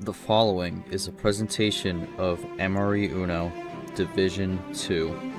The following is a presentation of MRE Uno Division 2.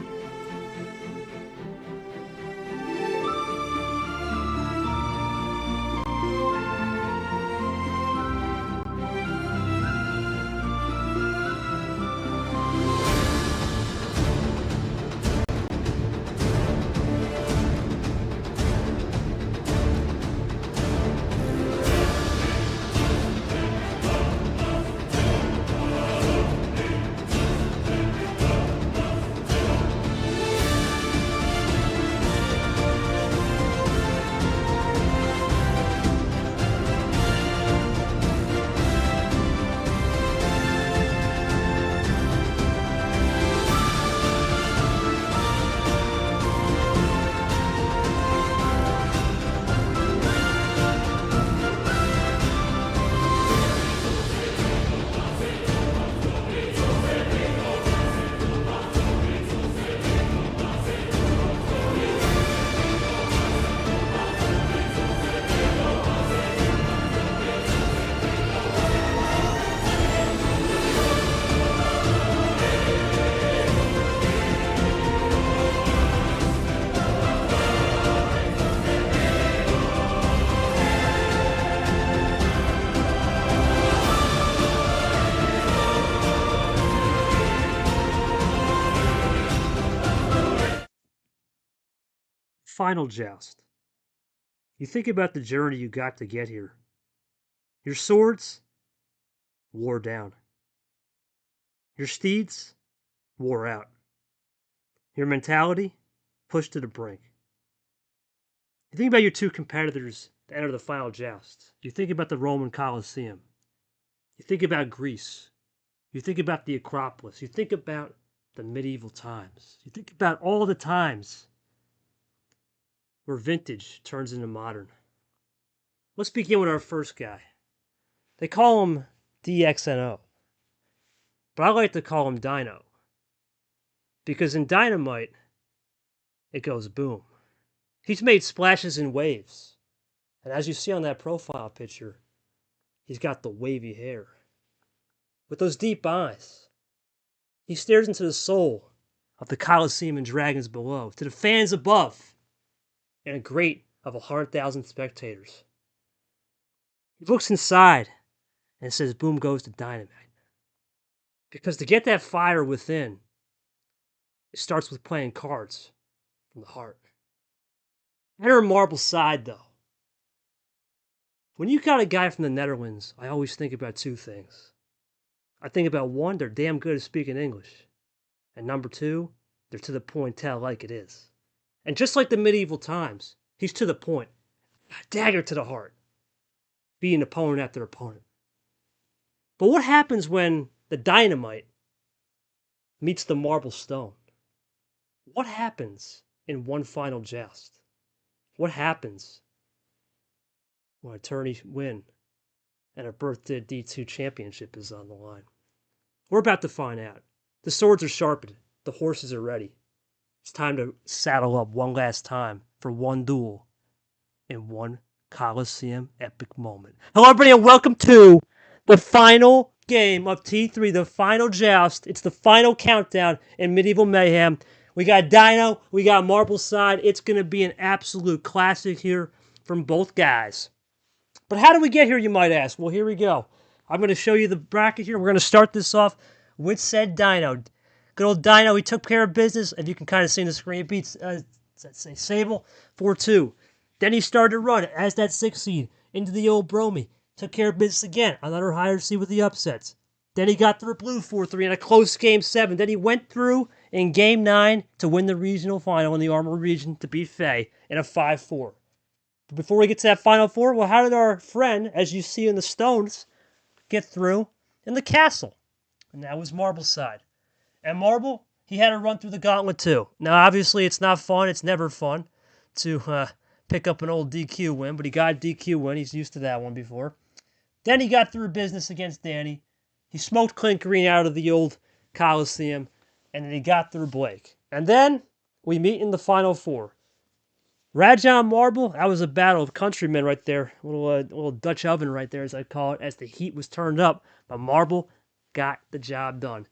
Final Joust. You think about the journey you got to get here. Your swords wore down. Your steeds wore out. Your mentality pushed to the brink. You think about your two competitors that enter the Final Joust. You think about the Roman Colosseum. You think about Greece. You think about the Acropolis. You think about the medieval times. You think about all the times where vintage turns into modern. Let's begin with our first guy. They call him Dxno, but I like to call him Dino, because in Dynamite, it goes boom. He's made splashes in waves, and as you see on that profile picture, he's got the wavy hair. With those deep eyes, he stares into the soul of the Colosseum and dragons below, to the fans above, and a grate of 100,000 spectators. He looks inside and says, boom goes to Dynamite. Because to get that fire within, it starts with playing cards from the heart. Enter MarbleCyde, though. When you got a guy from the Netherlands, I always think about two things. I think about one, they're damn good at speaking English. And number two, they're to the point, tell like it is. And just like the medieval times, he's to the point. Dagger to the heart. Beating opponent after opponent. But what happens when the dynamite meets the marble stone? What happens in one final joust? What happens when attorneys win and a birthday D2 championship is on the line? We're about to find out. The swords are sharpened. The horses are ready. It's time to saddle up one last time for one duel in one Colosseum epic moment. Hello, everybody, and welcome to the final game of T3, the final joust. It's the final countdown in Medieval Mayhem. We got Dino, we got MarbleCyde. It's going to be an absolute classic here from both guys. But how did we get here, you might ask? Well, here we go. I'm going to show you the bracket here. We're going to start this off with said Dino. Good old Dino, he took care of business. If you can kind of see on the screen, it beats, let's say, Sable 4-2. Then he started to run as that 6 seed into the old Bromy. Took care of business again. Another higher seed with the upsets. Then he got through blue 4-3 in a close game 7. Then he went through in game 9 to win the regional final in the Armor region to beat Faye in a 5-4. But before we get to that final 4, well, how did our friend, as you see in the stones, get through in the castle? And that was MarbleCyde. And Marble, he had to run through the gauntlet too. Now, obviously, it's not fun. It's never fun to pick up an old DQ win, but he got a DQ win. He's used to that one before. Then he got through business against Danny. He smoked Clint Green out of the old Coliseum, and then he got through Blake. And then we meet in the final 4. Rajon Marble, that was a battle of countrymen right there. A little Dutch oven right there, as I call it, as the heat was turned up. But Marble got the job done.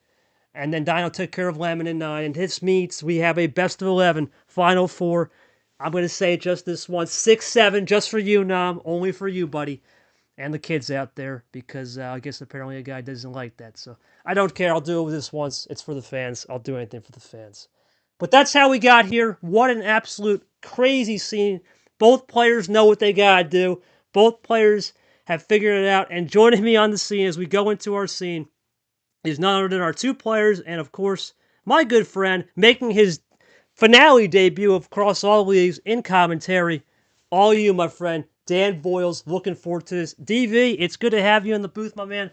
And then Dino took care of Lemon in 9. And this means we have a best of 11, final 4. I'm going to say just this one, 6-7, just for you, Nam. Only for you, buddy. And the kids out there, because I guess apparently a guy doesn't like that. So I don't care. I'll do it this once. It's for the fans. I'll do anything for the fans. But that's how we got here. What an absolute crazy scene. Both players know what they got to do. Both players have figured it out. And joining me on the scene as we go into our scene is none other than our 2 players, and of course, my good friend, making his finale debut across all leagues in commentary. All you, my friend, Dan Boyles. Looking forward to this. DV, it's good to have you in the booth, my man.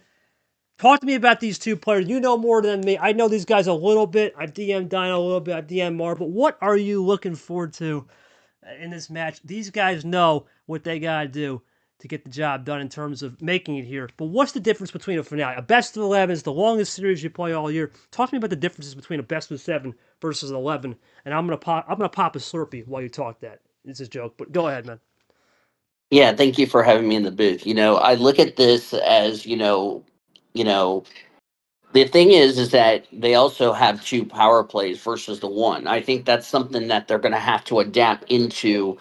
Talk to me about these 2 players. You know more than me. I know these guys a little bit. I've DM'd Dino a little bit. I've DM'd Marble. What are you looking forward to in this match? These guys know what they got to do to get the job done in terms of making it here. But what's the difference between a finale? A best of 11 is the longest series you play all year. Talk to me about the differences between a best of 7 versus 11. And I'm gonna pop a Slurpee while you talk that. It's a joke, but go ahead, man. Yeah, thank you for having me in the booth. I look at this as, you know, the thing is that they also have 2 power plays versus the one. I think that's something that they're going to have to adapt into,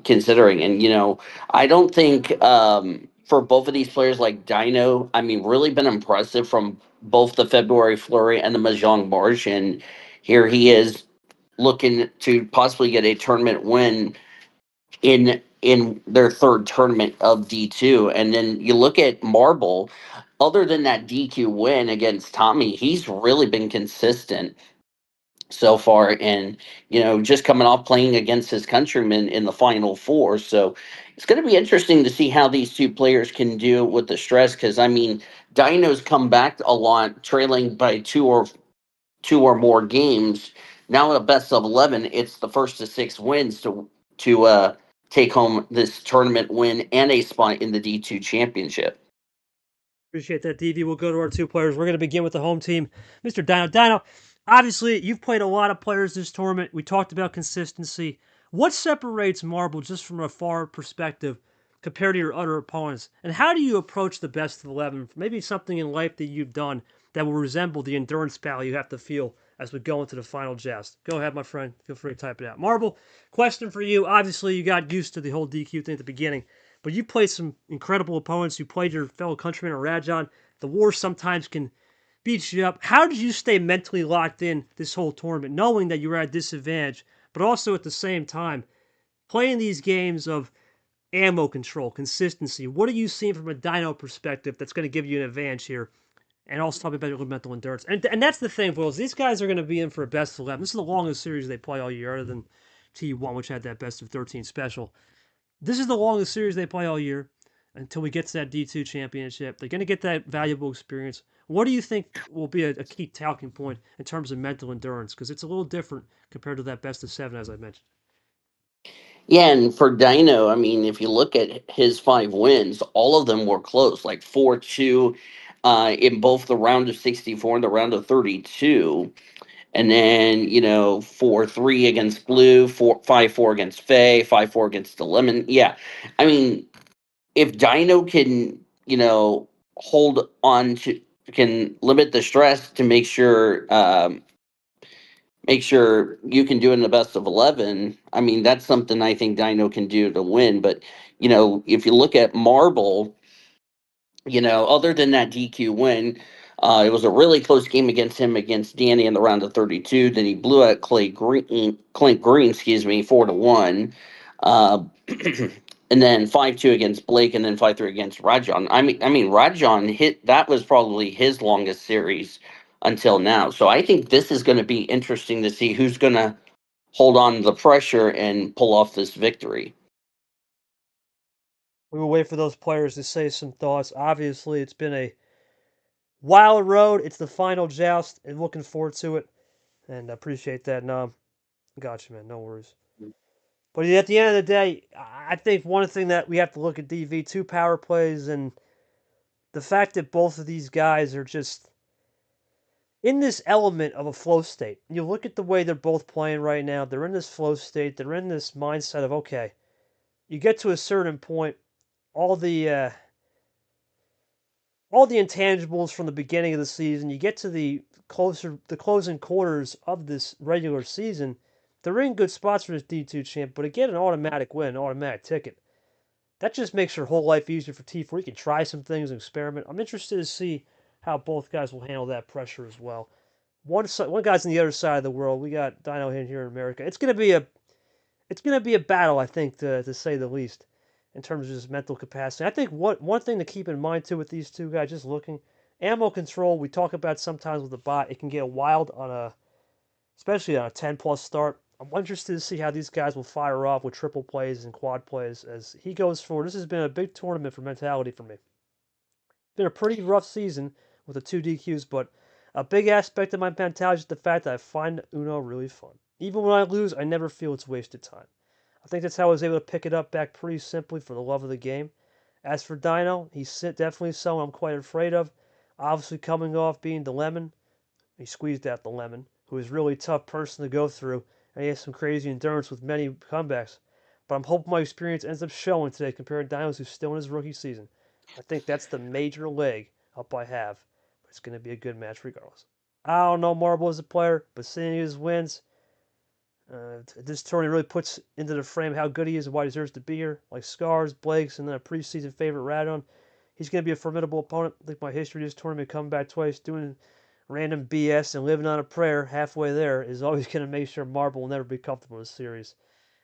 considering. And I don't think for both of these players, like Dino, I mean, really been impressive from both the February Flurry and the Mahjong March, and here he is looking to possibly get a tournament win in their 3rd tournament of D2. And then you look at Marble, other than that DQ win against Tommy, he's really been consistent so far, and just coming off playing against his countrymen in the final 4. So it's going to be interesting to see how these 2 players can do with the stress, because I mean, Dino's come back a lot trailing by 2 or more games. Now, at a best of 11, it's the first to 6 wins to take home this tournament win and a spot in the D2 championship. Appreciate that, DV. We'll go to our 2 players. We're going to begin with the home team, Mr. Dino. Dino, obviously, you've played a lot of players this tournament. We talked about consistency. What separates Marble just from a far perspective compared to your other opponents? And how do you approach the best of 11? Maybe something in life that you've done that will resemble the endurance battle you have to feel as we go into the final joust. Go ahead, my friend. Feel free to type it out. Marble, question for you. Obviously, you got used to the whole DQ thing at the beginning. But you played some incredible opponents. You played your fellow countryman, Rajon. The war sometimes can beat you up. How did you stay mentally locked in this whole tournament, knowing that you were at a disadvantage, but also at the same time playing these games of ammo control, consistency? What are you seeing from a Dino perspective that's going to give you an advantage here? And also talk about your mental endurance. And that's the thing, Wills. These guys are going to be in for a best of 11. This is the longest series they play all year, other than T1, which had that best of 13 special. This is the longest series they play all year until we get to that D2 championship. They're going to get that valuable experience. What do you think will be a key talking point in terms of mental endurance? Because it's a little different compared to that best of 7, as I mentioned. Yeah, and for Dino, I mean, if you look at his 5 wins, all of them were close, like 4-2 in both the round of 64 and the round of 32. And then, 4-3 against Blue, 5-4 against Faye, 5-4 against the Lemon. Yeah. I mean, if Dino can, hold on to, can limit the stress to make sure you can do it in the best of 11. I mean, that's something I think Dino can do to win. But, if you look at Marble, other than that DQ win, it was a really close game against him against Danny in the round of 32. Then he blew out Clint Green, 4-1. Uh, and then 5-2 against Blake, and then 5-3 against Rajon. I mean, Rajon hit that was probably his longest series until now. So I think this is going to be interesting to see who's going to hold on to the pressure and pull off this victory. We will wait for those players to say some thoughts. Obviously, it's been a wild road. It's the final joust, and looking forward to it. And I appreciate that, Nom. Gotcha, man. No worries. But at the end of the day, I think one thing that we have to look at DV, 2 power plays, and the fact that both of these guys are just in this element of a flow state. You look at the way they're both playing right now. They're in this flow state. They're in this mindset of, okay, you get to a certain point, all the intangibles from the beginning of the season, you get to the closing quarters of this regular season, they're in good spots for this D2 champ, but again, an automatic win, an automatic ticket. That just makes your whole life easier for T4. You can try some things and experiment. I'm interested to see how both guys will handle that pressure as well. One guy's on the other side of the world. We got Dino here in America. It's gonna be a battle, I think, to say the least, in terms of just mental capacity. I think one thing to keep in mind too with these two guys, just looking, ammo control. We talk about sometimes with the bot, it can get wild especially on a 10+ start. I'm interested to see how these guys will fire off with triple plays and quad plays as he goes forward. This has been a big tournament for mentality for me. It's been a pretty rough season with the 2 DQs, but a big aspect of my mentality is the fact that I find Uno really fun. Even when I lose, I never feel it's wasted time. I think that's how I was able to pick it up back pretty simply for the love of the game. As for Dino, he's definitely someone I'm quite afraid of. Obviously, coming off being the lemon, he squeezed out the lemon, who is a really tough person to go through, and he has some crazy endurance with many comebacks. But I'm hoping my experience ends up showing today compared to Dinos who's still in his rookie season. I think that's the major leg up I have, but it's going to be a good match regardless. I don't know Marble as a player, but seeing his wins, this tournament really puts into the frame how good he is and why he deserves to be here. Like Scars, Blake's, and then a preseason favorite Radon. He's going to be a formidable opponent. I think my history of this tournament, coming back twice, doing random BS and living on a prayer halfway there, is always going to make sure Marble will never be comfortable in this series.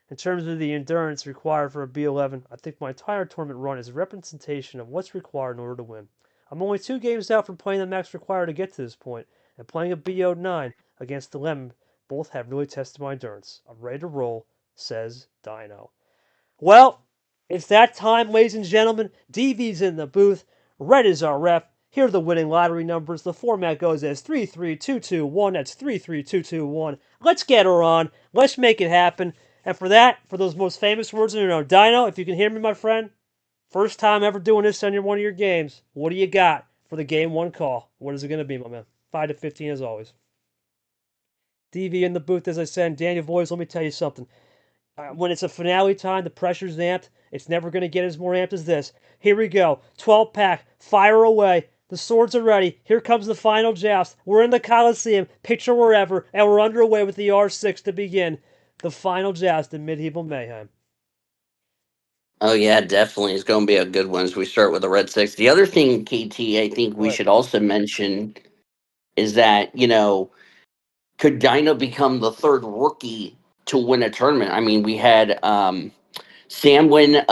In terms of the endurance required for a B11, I think my entire tournament run is a representation of what's required in order to win. I'm only 2 games out from playing the max required to get to this point, and playing a BO9 against the Lemon both have really tested my endurance. I'm ready to roll, says Dino. Well, it's that time, ladies and gentlemen. DV's in the booth. Red is our ref. Here are the winning lottery numbers. The format goes as 33221. That's 33221. Let's get her on. Let's make it happen. And for that, for those most famous words in your Dino, if you can hear me, my friend, first time ever doing this on one of your games. What do you got for the game 1 call? What is it going to be, my man? 5 to 15 as always. DV in the booth, as I said. And Daniel Boys, let me tell you something. When it's a finale time, the pressure's amped. It's never going to get as more amped as this. Here we go. 12-pack. Fire away. The swords are ready. Here comes the final joust. We're in the Coliseum. Picture wherever. And we're underway with the R6 to begin. The final joust in Medieval Mayhem. Oh yeah, definitely. It's going to be a good one as we start with the Red Six. The other thing, KT, I think we should also mention is that, could Dino become the third rookie to win a tournament? I mean, we had Sam win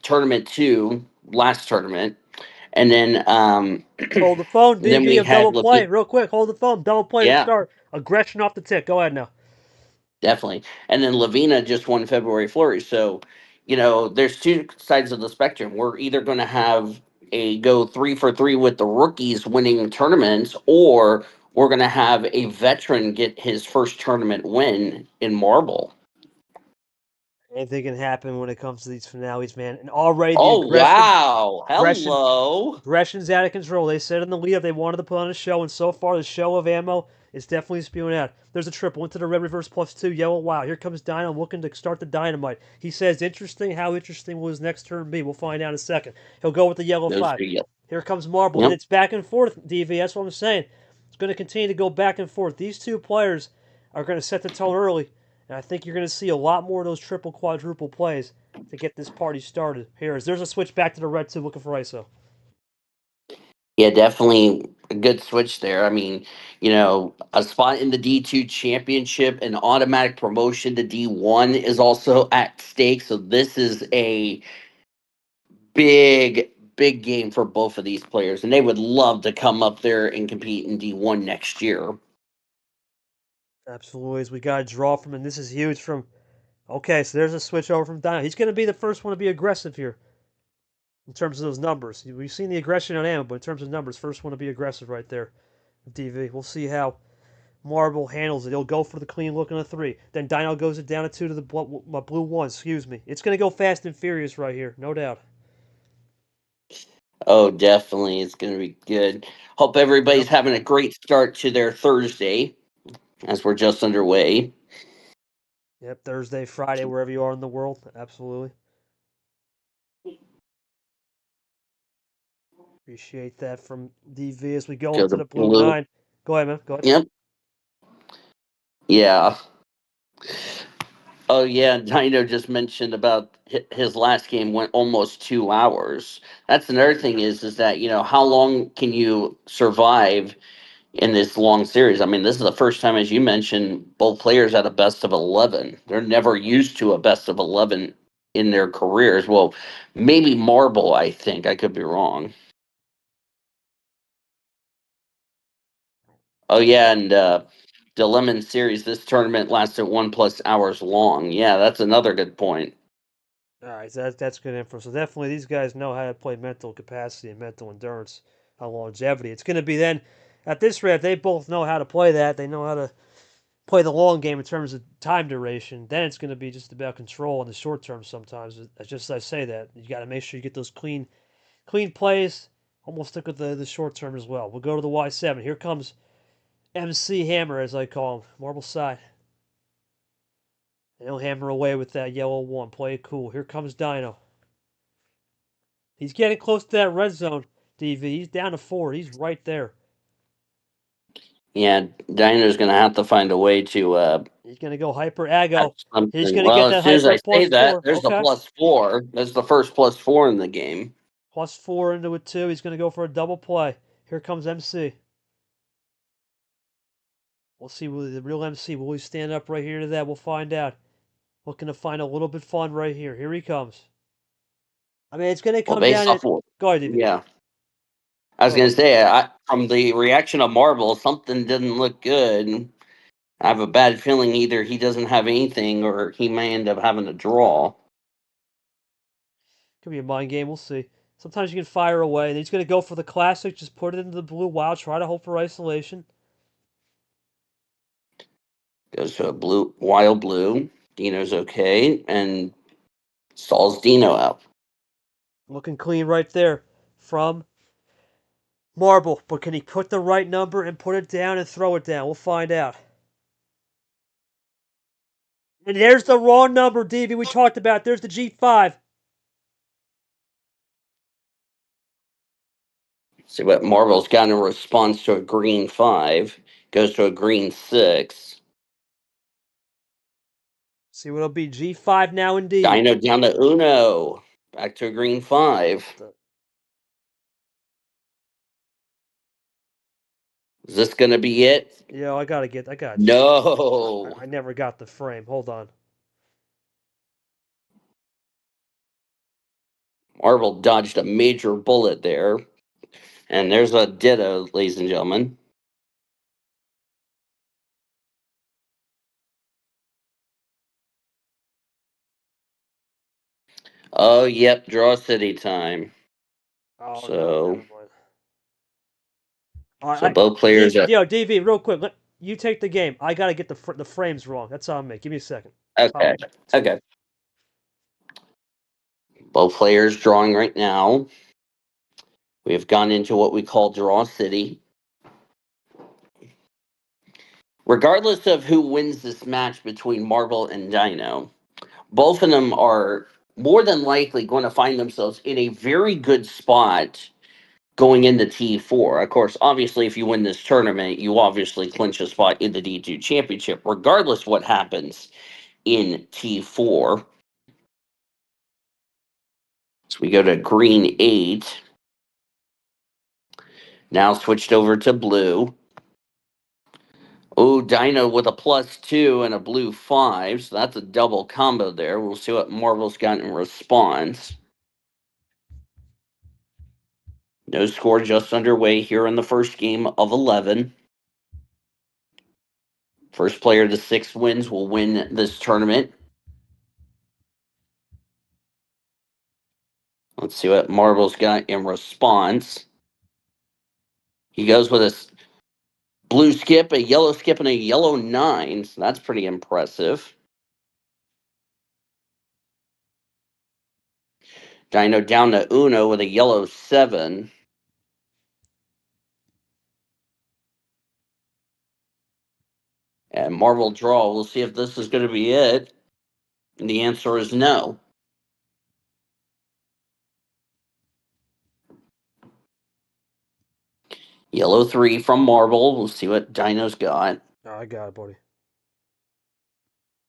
tournament 2 last tournament, and then hold the phone, DV. then we had double play real quick. Hold the phone. Double play to start. Aggression off the tick. Go ahead now. Definitely. And then Lavina just won February Flurry. So, there's 2 sides of the spectrum. We're either going to have a go 3 for 3 with the rookies winning tournaments, or we're going to have a veteran get his first tournament win in Marble. Anything can happen when it comes to these finales, man. And already the wow. Hello. Aggression's out of control. They said in the lead up they wanted to put on a show, and so far the show of ammo is definitely spewing out. There's a triple into the red reverse +2, yellow. Wow, here comes Dino looking to start the dynamite. He says, interesting. How interesting will his next turn be? We'll find out in a second. He'll go with the yellow 5. Here comes Marble, and it's back and forth, DV. That's what I'm saying. It's going to continue to go back and forth. These 2 players are going to set the tone early. And I think you're going to see a lot more of those triple, quadruple plays to get this party started. There's a switch back to the red 2 looking for ISO. Yeah, definitely a good switch there. I mean, a spot in the D2 championship, an automatic promotion to D1 is also at stake. So this is a big game for both of these players. And they would love to come up there and compete in D1 next year. Absolutely. As we got a draw from him. This is huge from... Okay, so there's a switch over from Dino. He's going to be the first one to be aggressive here. In terms of those numbers. We've seen the aggression on ammo, but in terms of numbers, first one to be aggressive right there. DV. We'll see how Marble handles it. He'll go for the clean look on a 3. Then Dino goes it down a 2 to the blue 1. Excuse me. It's going to go fast and furious right here. No doubt. Oh, definitely. It's going to be good. Hope Yep. everybody's having a great start to their Thursday as we're just underway. Yep. Thursday, Friday, wherever you are in the world. Absolutely. Appreciate that from DV as we go Go into to the Blue blue. 9. Go ahead, man. Go ahead. Yep. Yeah. Oh, yeah. Dino just mentioned about his last game went almost 2 hours. That's another thing is that, how long can you survive in this long series? I mean, this is the first time, as you mentioned, both players had a best of 11. They're never used to a best of 11 in their careers. Well, maybe Marble, I think. I could be wrong. Oh, yeah. And the Lemon series, this tournament lasted 1+ hours long. Yeah, that's another good point. All right, so that's good info. So definitely, these guys know how to play mental capacity and mental endurance and longevity. It's going to be then at this rate, they both know how to play that. They know how to play the long game in terms of time duration. Then it's going to be just about control in the short term. Sometimes, it's just as I say that you got to make sure you get those clean plays. Almost stick with the short term as well. We'll go to the Y7. Here comes MC Hammer, as I call him, MarbleCyde. And he'll hammer away with that yellow one. Play it cool. Here comes Dino. He's getting close to that red zone, DV. He's down to 4. He's right there. Yeah, Dino's going to have to find a way to He's going to go hyper have Aggo. He's something. going to get Well, as that soon as hyper I say plus that, 4. there's the Okay. +4. That's the first +4 in the game. Plus 4 into it, too. He's going to go for a double play. Here comes MC. We'll see the real MC. Will he stand up right here to that? We'll find out. Looking to find a little bit fun right here. Here he comes. I mean, it's going to Well, come based down off at. what? Go ahead, DV. Yeah. I was Go ahead, going bud. to say, from the reaction of Marble, something didn't look good. I have a bad feeling either he doesn't have anything or he may end up having a draw. Could be a mind game. We'll see. Sometimes you can fire away. And he's going to go for the classic. Just put it into the blue wild. Try to hope for isolation. Goes to a blue, wild blue. Dino's okay. And stalls Dino out. Looking clean right there from Marble. But can he put the right number and put it down and throw it down? We'll find out. And there's the wrong number, DV, we talked about. There's the G5. See what Marble's got in response to a green 5. Goes to a green 6. See what it'll be. G5 now indeed. Dino down to Uno. Back to a green 5. Is this going to be it? Yeah, I got check. No. I never got the frame. Hold on. Marble dodged a major bullet there. And there's a ditto, ladies and gentlemen. Oh, yep, draw city time. Oh no, So, never mind. so both players are DV, real quick. You take the game. I gotta get the frames wrong. That's on me. Give me a second. okay. Okay. Both players drawing right now. We have gone into what we call draw city. Regardless of who wins this match between Marble and Dino, both of them are more than likely going to find themselves in a very good spot going into T4. Of course, obviously, if you win this tournament, you obviously clinch a spot in the D2 championship, regardless what happens in T4. So we go to green 8. Now switched over to blue. Oh, Dino with a +2 and a blue 5. So that's a double combo there. We'll see what Marvel's got in response. No score just underway here in the first game of 11. First player to 6 wins will win this tournament. Let's see what Marvel's got in response. He goes with a blue skip, a yellow skip, and a yellow 9. So that's pretty impressive. Dino down to Uno with a yellow 7. And Marble draw. We'll see if this is going to be it. And the answer is no. Yellow 3 from Marble. We'll see what Dino's got. Oh, I got it, buddy.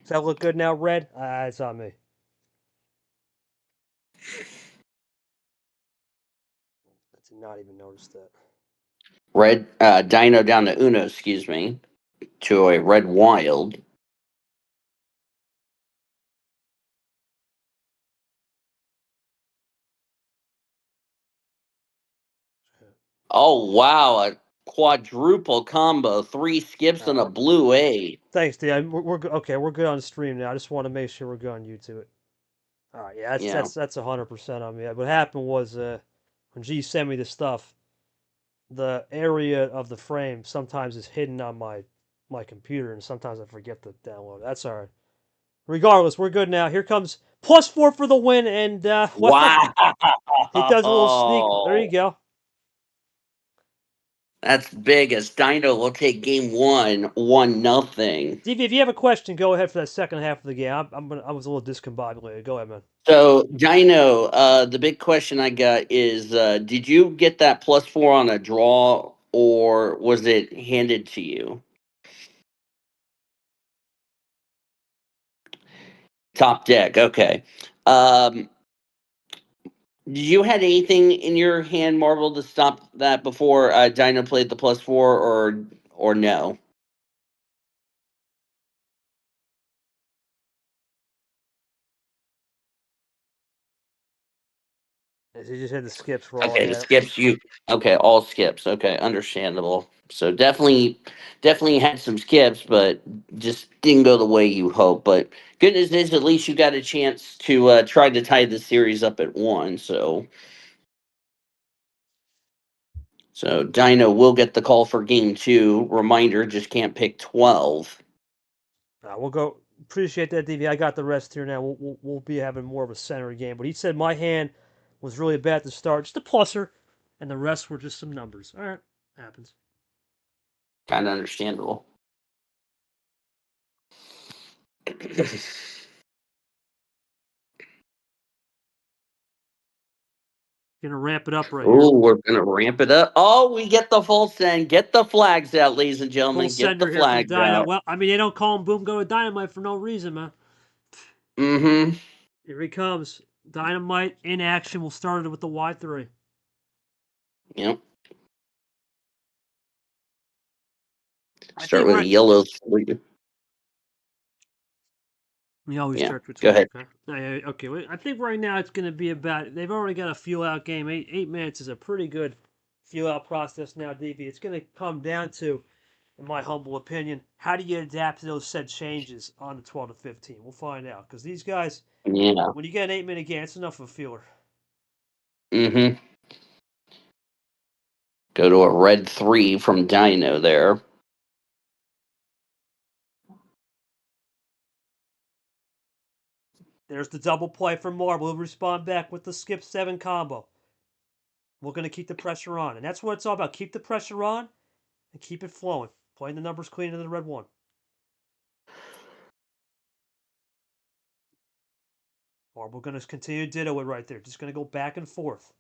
Does that look good now, red? It's on me. I did not even notice that. Red Dino down to Uno, excuse me, to a red wild. Oh wow, a quadruple combo, 3 skips and a blue 8. Thanks, D. We're good. Okay, we're good on the stream now. I just want to make sure we're good on YouTube. All right, yeah, that's 100% on me. What happened was when G sent me the stuff, the area of the frame sometimes is hidden on my computer, and sometimes I forget to download it. That's all right. Regardless, we're good now. Here comes +4 for the win, and Wow. he does a little sneak. There you go. That's big as Dino will take game 1, 1-0. DV, if you have a question, go ahead for that second half of the game. I was a little discombobulated. Go ahead, man. So Dino, the big question I got is, did you get that +4 on a draw, or was it handed to you? Top deck, okay. Did you had anything in your hand, Marble, to stop that before Dino played the +4, or no? He just had the skips for all. Okay, the skips you. Okay, all skips. Okay, understandable. So definitely had some skips, but just didn't go the way you hoped. But good news is, at least you got a chance to try to tie the series up at 1. So Dino will get the call for game 2. Reminder: just can't pick 12. We'll go. Appreciate that, DV. I got the rest here now. We'll be having more of a center game. But he said my hand was really bad to start, just a pluser, and the rest were just some numbers. All right, happens. Kind of understandable. Gonna ramp it up right Oh, here. we're gonna ramp it up. Oh, we get the full send. Get the flags out, ladies and gentlemen. Full Get the sender here from flags Dino. out. Well, I mean, they don't call him Boom Go with Dynamite for no reason, man. Mm-hmm. Here he comes. Dynamite in action. We'll start it with the Y3. Yep. I Start think with a yellow 3. We always Yeah, start with go ahead. Okay. Okay. I think right now it's going to be about. They've already got a feel out game. 8 minutes is a pretty good feel out process now, DV. It's going to come down to, in my humble opinion, how do you adapt to those said changes on the 12 to 15? We'll find out because these guys, Yeah. when you get an 8 minute game, it's enough of a feeler. Mm-hmm. Go to a red 3 from Dino there. There's the double play from Marble. He'll respond back with the skip 7 combo. We're going to keep the pressure on. And that's what it's all about. Keep the pressure on and keep it flowing. Playing the numbers clean into the red 1. Marble going to continue to ditto it right there. Just going to go back and forth.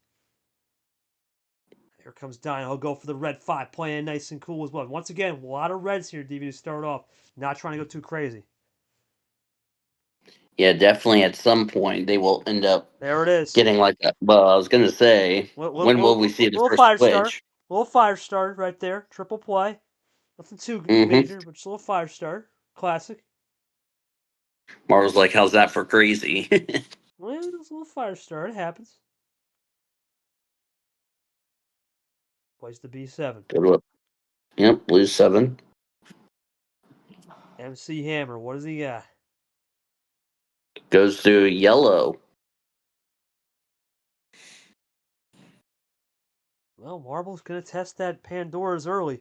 Here comes Dino. He'll go for the red 5, playing nice and cool as well. Once again, a lot of reds here, DV, to start off. Not trying to go too crazy. Yeah, definitely at some point they will end up There it is. getting like that. Well, I was going to say, when will we see the little first fire switch? start. Little fire start right there. Triple play. Nothing too Mm-hmm. major, but just a little fire start. Classic. Marvel's like, how's that for crazy? Well, it's a little fire start. It happens. Plays the B7. Go to it. Yep, blue 7. MC Hammer. What does he got? Goes to yellow. Well, Marble's going to test that Pandora's early.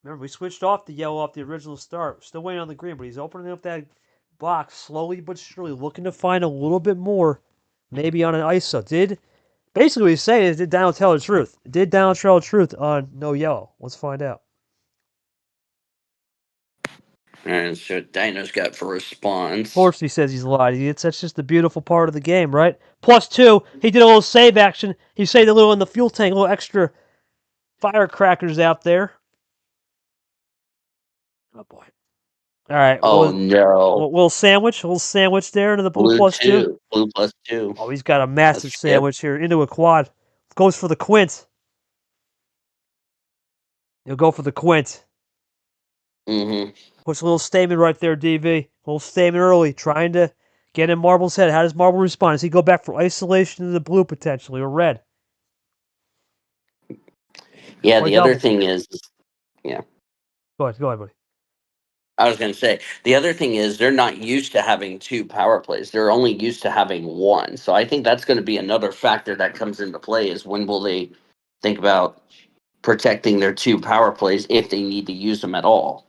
Remember, we switched off the yellow off the original start. We're still waiting on the green, but he's opening up that box slowly but surely, looking to find a little bit more maybe on an ISO. Basically what he's saying is, did Dino tell the truth? Did Dino tell the truth on no yellow? Let's find out. And so Dino's got for response. Of course he says he's lied. That's just the beautiful part of the game, right? +2, he did a little save action. He saved a little in the fuel tank, a little extra firecrackers out there. Oh boy. All right. Oh no. A little sandwich there into the blue +2. Blue +2. Oh, he's got a massive Skip. sandwich here into a quad. Goes for the quint. He'll go for the quint. Mm-hmm. Puts a little statement right there, DV. A little statement early, trying to get in Marble's head. How does Marble respond? Does he go back for isolation to the blue potentially, or red? Yeah, Or the double? other thing is, yeah. Go ahead, buddy. I was going to say, the other thing is they're not used to having 2 power plays. They're only used to having 1. So I think that's going to be another factor that comes into play is when will they think about protecting their 2 power plays if they need to use them at all.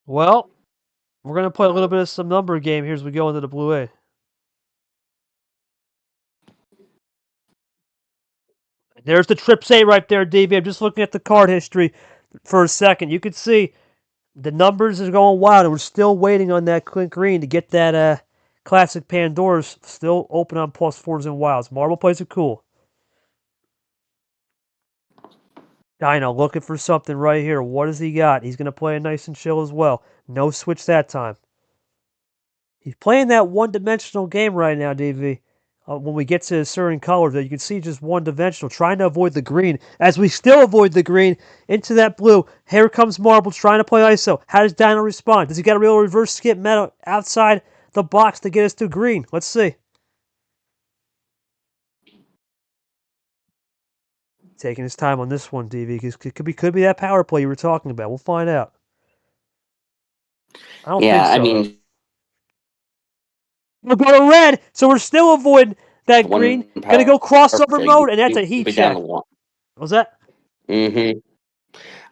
Well, we're going to play a little bit of some number game here as we go into the blue A. There's the trips A right there, DV. I'm just looking at the card history for a second. You can see the numbers are going wild, and we're still waiting on that Clint Green to get that classic Pandora's still open on +4s and wilds. Marble plays it cool. Dino looking for something right here. What has he got? He's going to play a nice and chill as well. No switch that time. He's playing that one-dimensional game right now, DV. When we get to certain colors, you can see just one-dimensional, trying to avoid the green. As we still avoid the green, into that blue. Here comes Marble trying to play ISO. How does Dino respond? Does he got a real reverse skip meta outside the box to get us to green? Let's see. Taking his time on this one, DV, because it could be that power play you were talking about. We'll find out. I don't think so. I mean, we'll go to red, so we're still avoiding that green. Gonna go crossover mode, and that's a heat check. What was that? Mm-hmm.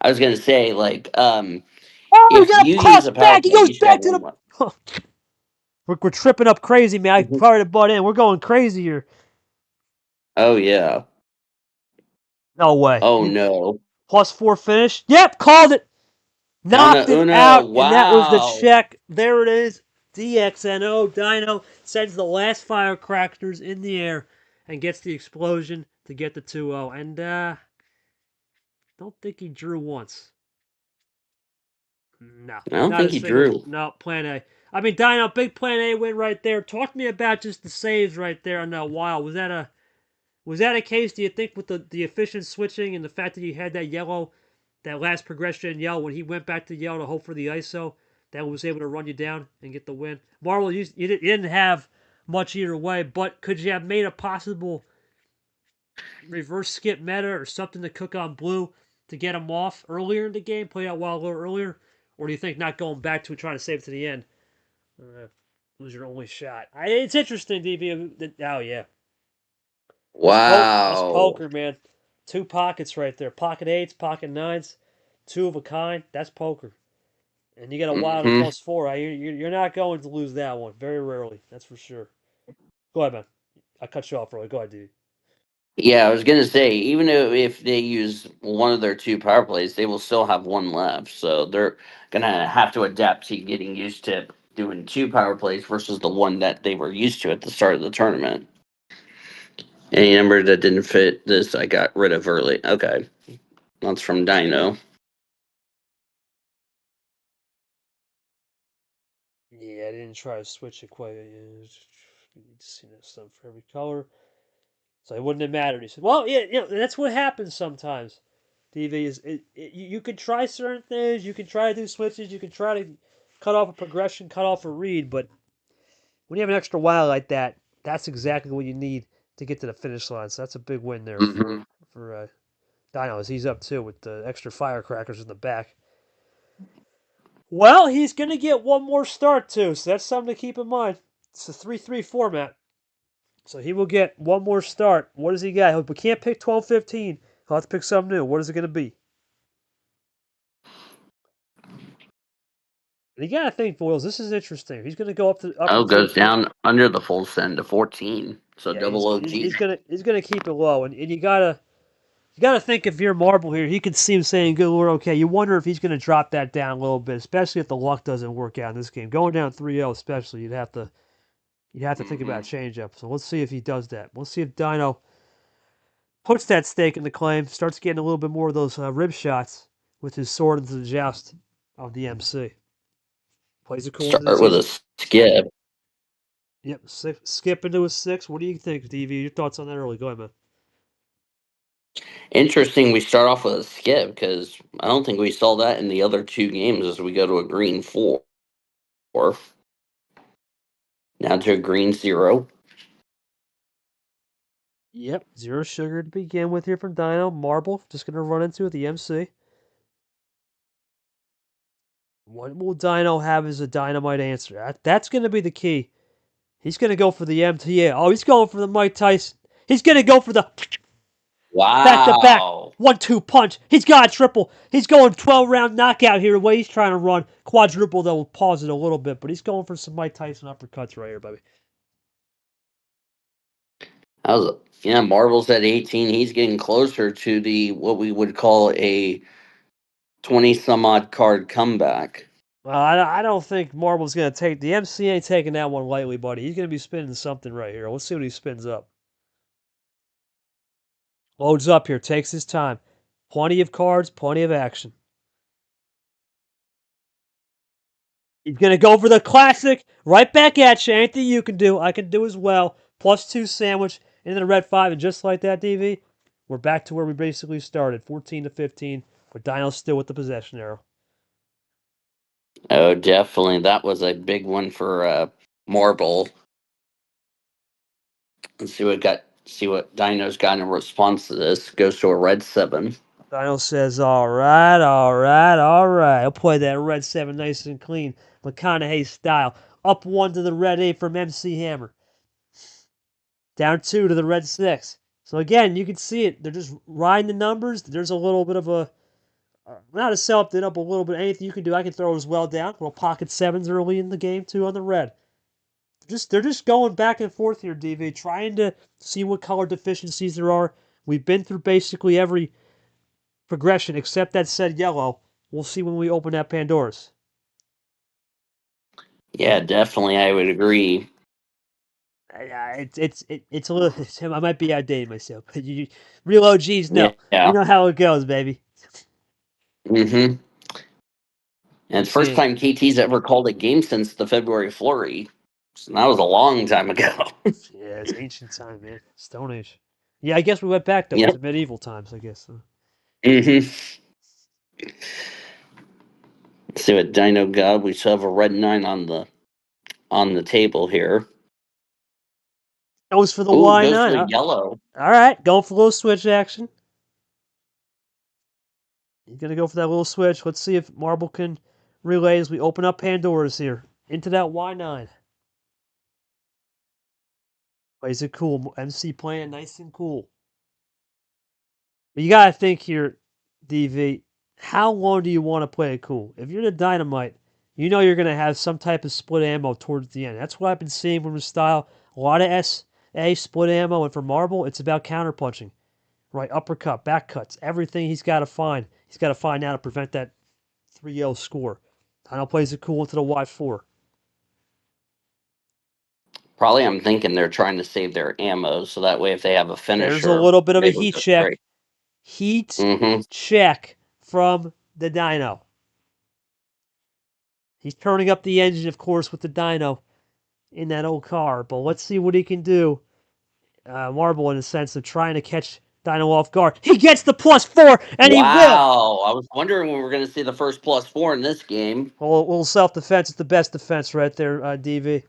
I was gonna say, like, oh, if we got you cross use a back. He power play, goes back to the. We're tripping up crazy, man. I probably to butt in. We're going crazy here. Oh yeah. No way. Oh no. +4 finish. Yep, called it. Knocked it out, Wow. and that was the check. There it is. Dxno Dino sends the last firecrackers in the air and gets the explosion to get the 2-0. And don't think he drew once. No, I don't think he drew. No, plan A. I mean, Dino, big plan A win right there. Talk to me about just the saves right there on that wild. Was that a case, do you think, with the efficient switching and the fact that you had that yellow, that last progression yellow, when he went back to yellow to hope for the ISO, that was able to run you down and get the win? Marvel, you didn't have much either way, but could you have made a possible reverse skip meta or something to cook on blue to get him off earlier in the game, play out wild a little earlier? Or do you think not going back to it, trying to save it to the end was your only shot? It's interesting, DB. Oh, yeah. Wow. That's poker, man. 2 pockets right there. Pocket 8s, pocket 9s. 2 of a kind. That's poker. And you got a wild and +4. You're not going to lose that one. Very rarely. That's for sure. Go ahead, man. I cut you off early. Go ahead, dude. Yeah, I was gonna say, even if they use one of their 2 power plays, they will still have 1 left. So they're gonna have to adapt to getting used to doing 2 power plays versus the one that they were used to at the start of the tournament. Any number that didn't fit this, I got rid of early. Okay, that's from Dino. Yeah, I didn't try to switch it quite. You need to see that stuff for every color. So it wouldn't have mattered. He said, well, yeah, that's what happens sometimes. DV is you can try certain things, you can try to do switches, you can try to cut off a progression, cut off a read, but when you have an extra wild like that, that's exactly what you need to get to the finish line. So that's a big win there for Dino, as he's up too with the extra firecrackers in the back. Well, he's gonna get one more start too, so that's something to keep in mind. It's a 3-3 format. So he will get one more start. What does he got? We can't pick 12-15. He'll have to pick something new. What is it going to be? And you gotta think, boys, this is interesting. He's gonna go up to upper Oh, goes 14. down under the full send to 14. So Yeah, double OG. he's gonna keep it low, and you gotta think if you're Marble here, he can see him saying, "Good Lord, okay." You wonder if he's gonna drop that down a little bit, especially if the luck doesn't work out in this game. Going down 3-0, especially, you'd have to think about a change up. So let's see if he does that. Let's see if Dino puts that stake in the claim, starts getting a little bit more of those rib shots with his sword into the joust of the MC. Plays it cool into the Start with teeth. a skip. Yep, skip into a 6. What do you think, DV? Your thoughts on that early? Go ahead, man. Interesting we start off with a skip because I don't think we saw that in the other two games as we go to a green 4. Now to a green 0. Yep, 0 sugar to begin with here from Dino. Marble, just going to run into it, the MC. What will Dino have as a dynamite answer? That's going to be the key. He's going to go for the MTA. Oh, he's going for the Mike Tyson. He's going to go for the back-to-back Wow. 1-2 punch. He's got a triple. He's going 12-round knockout here the way he's trying to run. Quadruple, though, will pause it a little bit, but he's going for some Mike Tyson uppercuts right here, baby. Marvel's at 18. He's getting closer to the what we would call a 20 some odd card comeback. I don't think Marble's going to take... The MC ain't taking that one lightly, buddy. He's going to be spinning something right here. Let's see what he spins up. Loads up here. Takes his time. Plenty of cards, plenty of action. He's going to go for the classic. Right back at you. Anything you can do, I can do as well. +2 sandwich into the red 5. And just like that, DV, we're back to where we basically started. 14-15. But Dino's still with the possession arrow. Oh, definitely. That was a big one for Marble. Let's see what Dino's got in response to this. Goes to a red 7. Dino says, all right, all right, all right. I'll play that red 7 nice and clean. McConaughey style. Up 1 to the red 8 from MC Hammer. Down 2 to the red 6. So again, you can see it. They're just riding the numbers. There's a little bit of a, not a self did up a little bit. Anything you can do, I can throw as well down. Little pocket 7s early in the game too on the red. They're just going back and forth here, DV, trying to see what color deficiencies there are. We've been through basically every progression except that said yellow. We'll see when we open that Pandora's. Yeah, definitely. I would agree. It's a little. I might be outdated myself, but real OGs know. Yeah. You know how it goes, baby. Mm-hmm. And it's the first time KT's ever called a game since the February flurry. So that was a long time ago. Yeah, it's ancient time, man. Stone Age. Yeah, I guess we went back though to medieval times. I guess. Mm-hmm. Let's see what Dino got. We still have a red 9 on the table here. Goes for the Ooh, Y9. goes for yellow. All right, going for a little switch action. He's going to go for that little switch. Let's see if Marble can relay as we open up Pandora's here. Into that Y9. Plays it cool. MC playing nice and cool. But you got to think here, DV, how long do you want to play it cool? If you're the Dynamite, you know you're going to have some type of split ammo towards the end. That's what I've been seeing from his style. A lot of SA split ammo, and for Marble, it's about counterpunching. Right, uppercut, back cuts, everything he's got to find. He's got to find out to prevent that 3-0 score. Dino plays it cool into the Y4. Probably I'm thinking they're trying to save their ammo, so that way if they have a finisher... There's a little bit of a heat check. Right. Heat check from the Dino. He's turning up the engine, of course, with the Dino in that old car. But let's see what he can do. Marble in the sense of trying to catch Dino off guard. He gets the +4, and he will. Wow! I was wondering when we were going to see the first +4 in this game. Well, a little self-defense is the best defense right there, DV.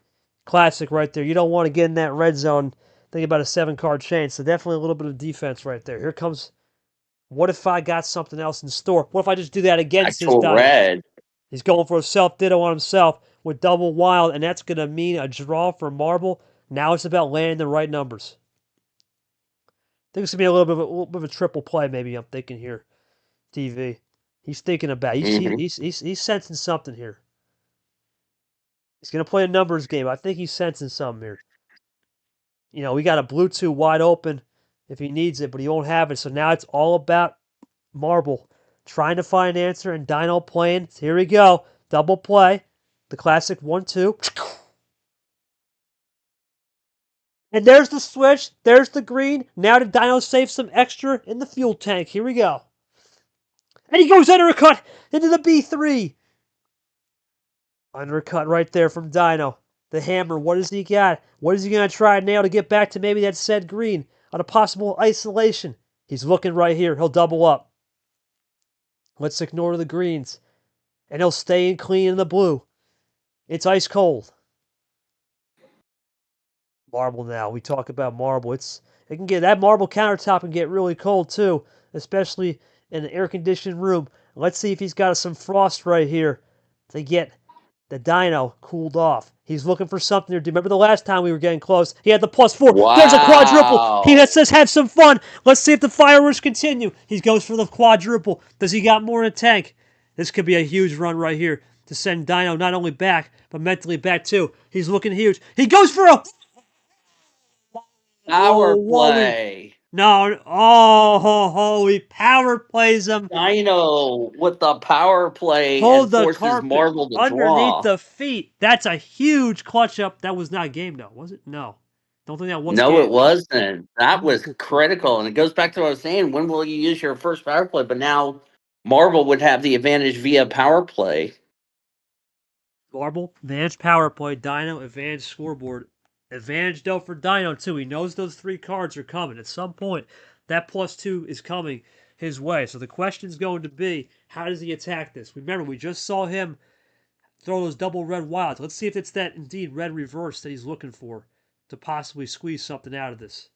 Classic right there. You don't want to get in that red zone. Think about a 7-card chain. So definitely a little bit of defense right there. Here comes, what if I got something else in store? What if I just do that against his Dino? Red. He's going for a self-ditto on himself with double wild, and that's going to mean a draw for Marble. Now it's about landing the right numbers. I think it's going to be a little bit of a triple play, maybe, I'm thinking here, DV. He's thinking about it. He's sensing something here. He's going to play a numbers game. I think he's sensing something here. You know, we got a blue 2 wide open if he needs it, but he won't have it. So now it's all about Marble trying to find an answer and Dino playing. So here we go. Double play. The classic 1-2. And there's the switch. There's the green. Now did Dino save some extra in the fuel tank? Here we go. And he goes undercut into the B3. Undercut right there from Dino. The hammer, what does he got? What is he going to try now to get back to maybe that said green on a possible isolation? He's looking right here. He'll double up. Let's ignore the greens. And he'll stay in clean in the blue. It's ice cold. Marble now. We talk about marble. It can get that marble countertop can get really cold too, especially in an air-conditioned room. Let's see if he's got some frost right here to get the Dino cooled off. He's looking for something here. Do you remember the last time we were getting close? He had the +4. Wow. There's a quadruple. He says have some fun. Let's see if the fireworks continue. He goes for the quadruple. Does he got more in the tank? This could be a huge run right here to send Dino not only back, but mentally back too. He's looking huge. He goes for a Power Wally. play. No, oh, he power plays him. Dino with the power play Hold and the forces carpet Marble to underneath draw. the feet. That's a huge clutch up. That was not game though, was it? No. Don't think that was No, it game. wasn't. That was critical. And it goes back to what I was saying. When will you use your first power play? But now Marble would have the advantage via power play. Marble, advantage power play, Dino, advantage scoreboard. Advantage though for Dino too. He knows those 3 cards are coming. At some point, that +2 is coming his way. So the question's going to be, how does he attack this? Remember, we just saw him throw those double red wilds. Let's see if it's that indeed red reverse that he's looking for to possibly squeeze something out of this.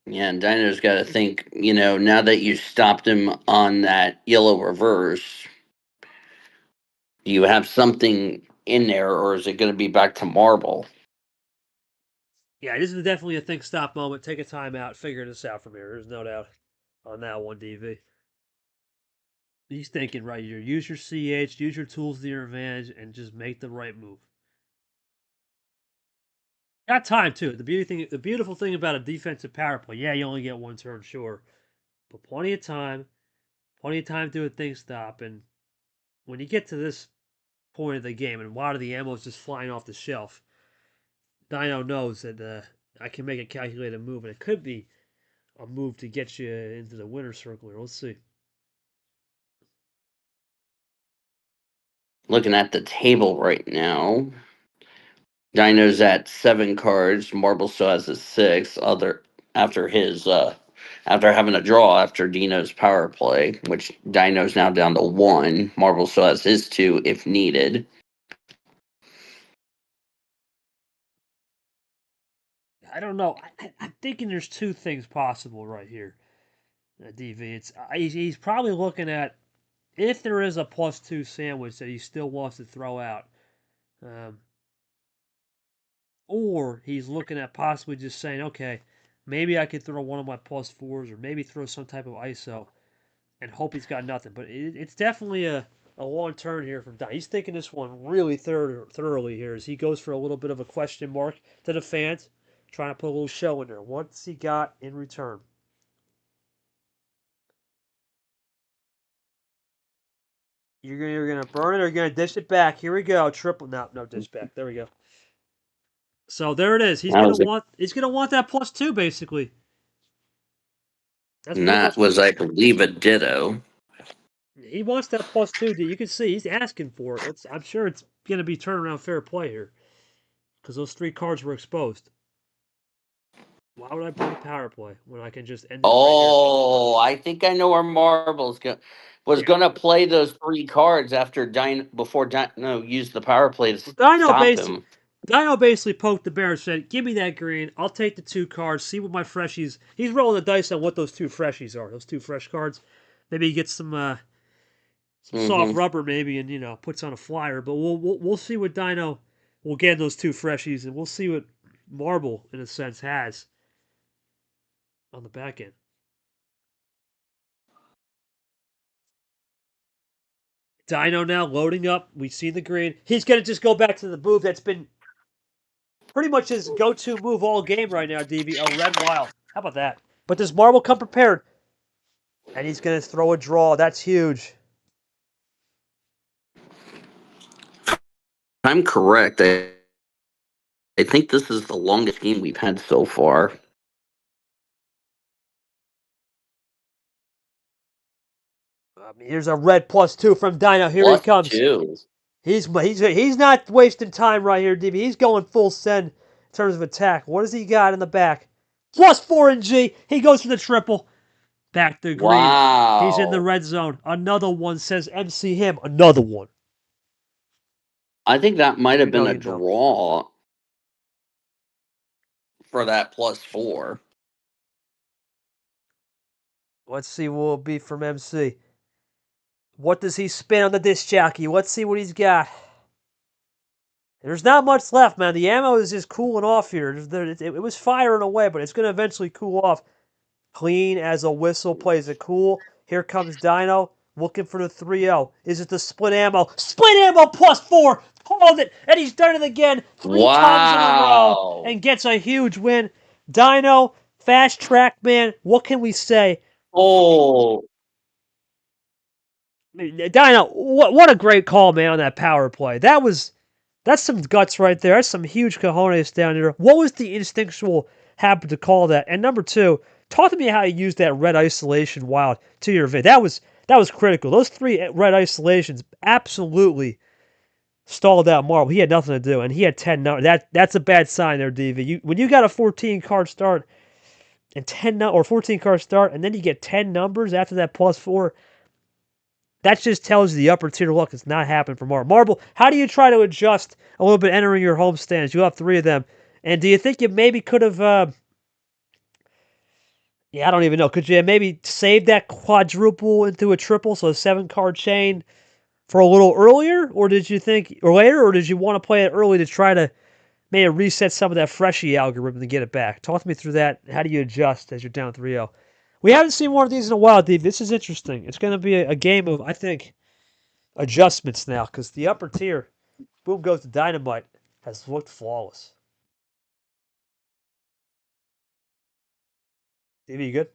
Yeah, and Dino's got to think, now that you stopped him on that yellow reverse, do you have something in there or is it going to be back to Marble? Yeah, this is definitely a think stop moment. Take a time out, figure this out from here. There's no doubt on that one, DV. He's thinking right here. Use your CH, use your tools to your advantage, and just make the right move. Got time too. The beautiful thing about a defensive power play, yeah, you only get 1 turn, sure, but plenty of time to do a think stop. And when you get to this point of the game, and a lot of the ammo is just flying off the shelf, Dino knows that I can make a calculated move, and it could be a move to get you into the winner's circle here. Let's see. Looking at the table right now, Dino's at 7 cards. Marble still has a 6. After his after having a draw after Dino's power play, which Dino's now down to 1. Marble still has his 2 if needed. I don't know. I'm thinking there's 2 things possible right here. DV. He's probably looking at if there is a +2 sandwich that he still wants to throw out. Or he's looking at possibly just saying, okay, maybe I could throw one of my +4s or maybe throw some type of ISO and hope he's got nothing. But it's definitely a long turn here from Don. He's thinking this one really thoroughly here as he goes for a little bit of a question mark to the fans, trying to put a little show in there. What's he got in return? You're gonna burn it or you're gonna dish it back. Here we go. Triple no dish back. There we go. So there it is. He's gonna want that +2 basically. That's pretty That much. was, I believe, a ditto. He wants that +2. You can see he's asking for it. I'm sure it's gonna be turnaround fair play here because those 3 cards were exposed. Why would I burn a power play when I can just end it right here? Oh, I think I know where Marble's was Yeah. going to play those 3 cards after before Dino used the power play to Well, stop him. Dino basically poked the bear and said, "Give me that green. I'll take the 2 cards. See what my freshies." He's rolling the dice on what those 2 freshies are. Those 2 fresh cards. Maybe he gets some soft rubber, maybe, and puts on a flyer. But we'll see what Dino will get in those 2 freshies, and we'll see what Marble, in a sense, has on the back end. Dino now loading up. We see the green. He's going to just go back to the move that's been pretty much his go-to move all game right now, DV. A red wild. How about that? But does Marble come prepared? And he's going to throw a draw. That's huge. I'm correct. I think this is the longest game we've had so far. Here's a red +2 from Dino. Here Plus he comes. 2. He's not wasting time right here, DB. He's going full send in terms of attack. What does he got in the back? +4 in G. He goes for the triple. Back to green. Wow. He's in the red zone. Another one, says MC him. Another one. I think that might have been a you know. draw for that +4. Let's see what will be from MC. What does he spin on the disc jockey? Let's see what he's got. There's not much left, man. The ammo is just cooling off here. It was firing away, but it's going to eventually cool off. Clean as a whistle, plays it cool. Here comes Dino, looking for the 3-0. Is it the split ammo? Split ammo +4! Called it, and he's done it again 3 times in a row, and gets a huge win. Dino, fast track man, what can we say? Oh. Dino, what a great call, man, on that power play. That's some guts right there. That's some huge cojones down there. What was the instinctual habit to call that? And number 2, talk to me how you used that red isolation wild to your advantage. That was critical. Those 3 red isolations absolutely stalled out Marble. He had nothing to do, and he had 10 numbers. That's a bad sign there, DV. When you got a 14-card start and 14-card start, and then you get 10 numbers after that +4. That just tells you the upper tier luck is not happening for Marble. Marble, how do you try to adjust a little bit entering your home stands? You have 3 of them. And do you think you maybe could have, I don't even know. Could you maybe save that quadruple into a triple, so a 7-card chain for a little earlier? Or did you think, or later, or did you want to play it early to try to maybe reset some of that freshy algorithm to get it back? Talk to me through that. How do you adjust as you're down 3-0? We haven't seen one of these in a while, Dave. This is interesting. It's going to be a game of, I think, adjustments now, because the upper tier, boom goes to Dynamite, has looked flawless. Stevie, you good?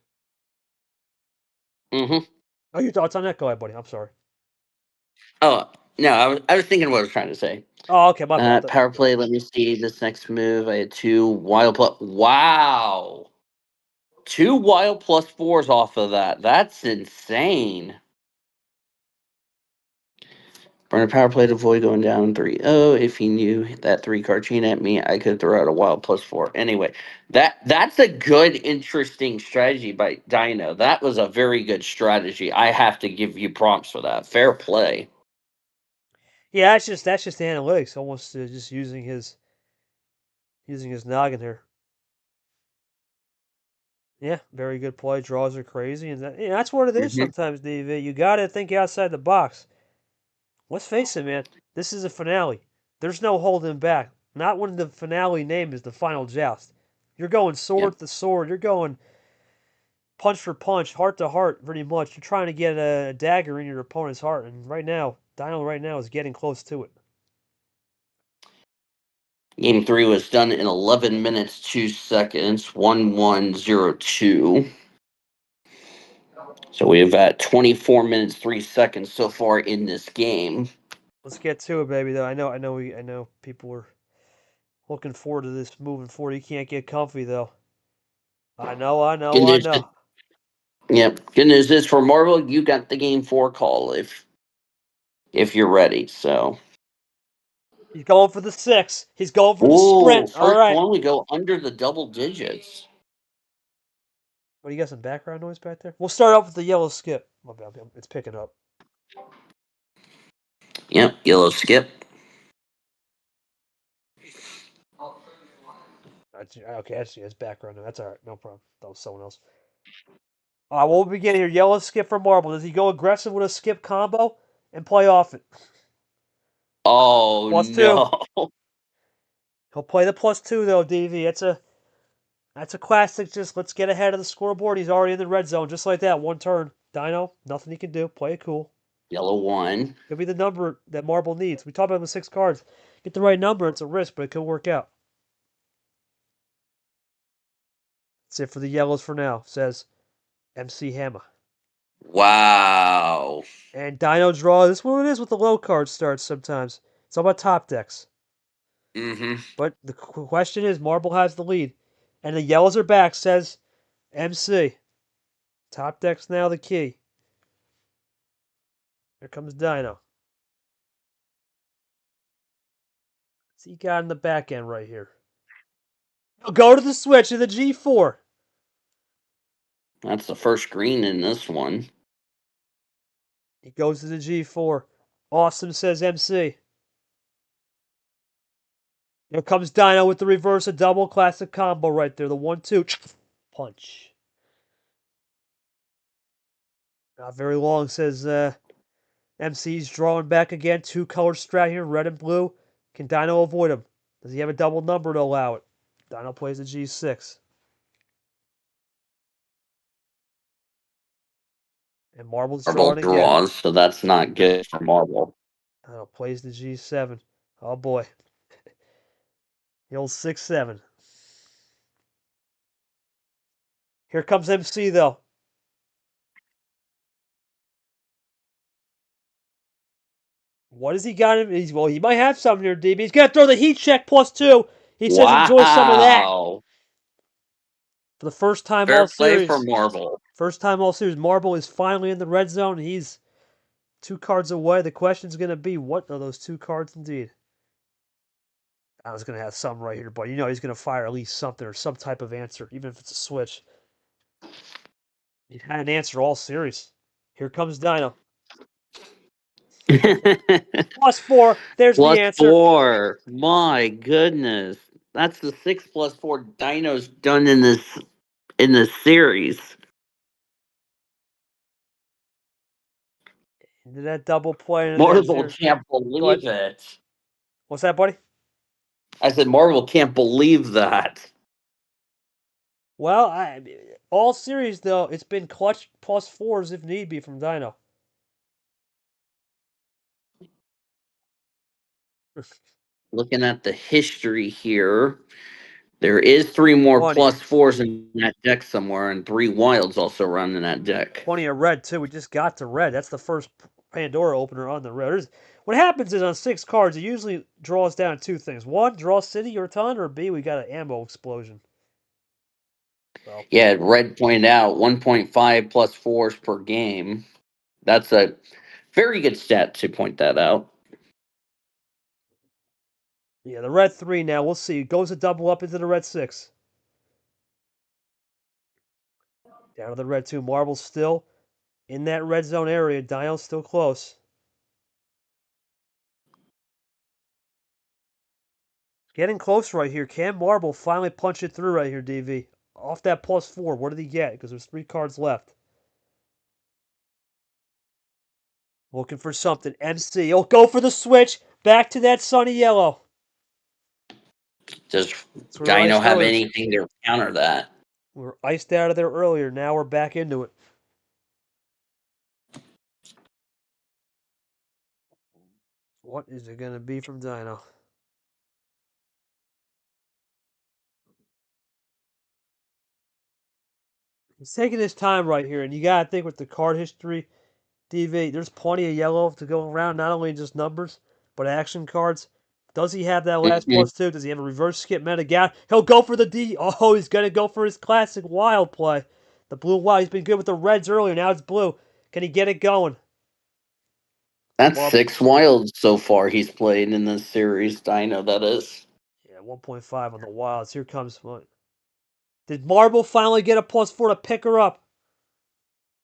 Mm-hmm. Oh, your thoughts on that? Go ahead, buddy. I'm sorry. Oh, no, I was thinking what I was trying to say. Oh, okay, my fault. Power play, let me see this next move. I had 2 wild plus. Wow. 2 wild +4s off of that. That's insane. Burn a power play to avoid going down 3-0. If he knew that 3-card chain at me, I could throw out a wild +4. Anyway, that's a good, interesting strategy by Dino. That was a very good strategy. I have to give you prompts for that. Fair play. Yeah, that's just the analytics. Almost just using his noggin here. Yeah, very good play. Draws are crazy, and that's what it is sometimes, DV. You got to think outside the box. Let's face it, man. This is a finale. There's no holding back. Not when the finale name is the Final Joust. You're going sword to sword. You're going punch for punch, heart to heart, pretty much. You're trying to get a dagger in your opponent's heart, and right now, Dino right now is getting close to it. Game 3 was done in 11 minutes 2 seconds, 1102. So we've at 24 minutes 3 seconds so far in this game. Let's get to it, baby. Though I know people are looking forward to this moving forward. You can't get comfy though. I know. Yep. Good news is for Marvel, you got the game 4 call if you're ready. So he's going for the 6. He's going for the sprint. First All right. one we go under the double digits. What, you got some background noise back there? We'll start off with the yellow skip. It's picking up. Yep, yellow skip. Okay, it's background. That's all right. No problem. That was someone else. All right, we'll begin here. Yellow skip for Marble. Does he go aggressive with a skip combo and play off it? Oh, +2. He'll play the +2 though, DV. That's a classic. Just let's get ahead of the scoreboard. He's already in the red zone, just like that. One turn. Dino, nothing he can do. Play it cool. Yellow 1. Could be the number that Marble needs. We talked about the 6 cards. Get the right number, it's a risk, but it could work out. That's it for the yellows for now, says MC Hammer. Wow. And Dino Draw, this is what it is with the low card starts sometimes. It's all about top decks. Mm-hmm. But the question is, Marble has the lead. And the yellows are back, says MC. Top deck's now the key. Here comes Dino. What's he got in the back end right here? He'll go to the switch in the G4. That's the first green in this one. He goes to the G4. Awesome, says MC. Here comes Dino with the reverse, a double classic combo right there. The 1-2 punch. Not very long, says MC's drawing back again. 2 colors strat here, red and blue. Can Dino avoid him? Does he have a double number to allow it? Dino plays the G6. And Marble's Marble drawing again. draws, so that's not good for Marble. Dino plays the G7. Oh boy. The old 6-7. Here comes MC though. What has he got him? He might have something here, DB. He's gonna throw the heat check +2. He says enjoy some of that. For the first time Fair all play series. for Marble. First time all series. Marble is finally in the red zone. He's 2 cards away. The question's gonna be, what are those 2 cards indeed? I was gonna have some right here, but you know he's gonna fire at least something or some type of answer, even if it's a switch. He had an answer all series. Here comes Dino. +4. There's the answer. +4. My goodness. That's the 6 + 4 Dino's done in this series. Into that double play. Marble can't believe it. What's that, buddy? I said Marble can't believe that. Well, all series though, it's been clutch +4s if need be from Dino. Looking at the history here, there is 3 more 20. +4s in that deck somewhere, and 3 wilds also run in that deck. Plenty of red too. We just got to red. That's the first Pandora opener on the red. What happens is on 6 cards, it usually draws down 2 things. 1, draw city or ton, or B, we got an ammo explosion. So. Yeah, Red pointed out 1.5 +4s per game. That's a very good stat to point that out. Yeah, the red 3 now. We'll see. It goes a double up into the red 6. Down to the red 2. Marble still in that red zone area. Dino's still close. Getting close right here. Can Marble finally punch it through right here, DV? Off that +4, what did he get? Because there's 3 cards left. Looking for something. MC. He'll go for the switch. Back to that sunny yellow. Does Dino have anything to counter that? We were iced out of there earlier. Now we're back into it. What is it going to be from Dino? He's taking his time right here, and you got to think with the card history, DV, there's plenty of yellow to go around, not only just numbers, but action cards. Does he have that last +2? Does he have a reverse skip meta gap? He'll go for the D. Oh, he's going to go for his classic wild play. The blue wild. He's been good with the reds earlier. Now it's blue. Can he get it going? That's 6 wilds so far he's played in this series, Dino, that is. Yeah, 1.5 on the wilds. Here comes one. Did Marble finally get a +4 to pick her up?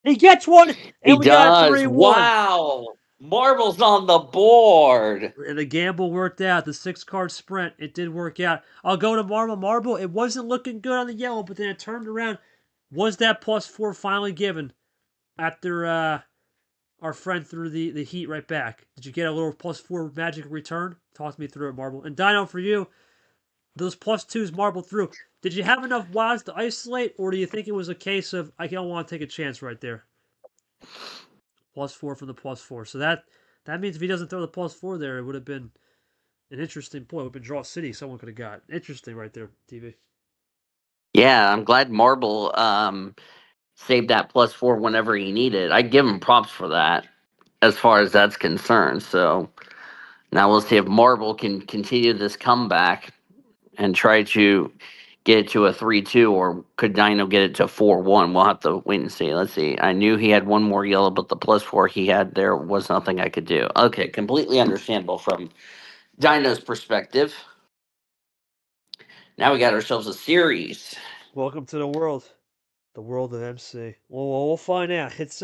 He gets one, and he we does. got 3-1. Wow. Marble's on the board. And the gamble worked out. The 6-card sprint, it did work out. I'll go to Marble. Marble, it wasn't looking good on the yellow, but then it turned around. Was that +4 finally given after our friend threw the heat right back? Did you get a little +4 magic return? Talk me through it, Marble. And Dino, for you, those +2s Marble through. Did you have enough wilds to isolate, or do you think it was a case of, I don't want to take a chance right there? +4 from the +4. So that means if he doesn't throw the +4 there, it would have been an interesting point. It would have been draw city. Someone could have got interesting right there, TV. Yeah, I'm glad Marble saved that +4 whenever he needed. I give him props for that, as far as that's concerned. So now we'll see if Marble can continue this comeback and try to get it to a 3-2, or could Dino get it to 4-1? We'll have to wait and see. Let's see. I knew he had one more yellow, but the +4 he had there was nothing I could do. Okay, completely understandable from Dino's perspective. Now we got ourselves a series. Welcome to the world of MC. Well, we'll find out. It's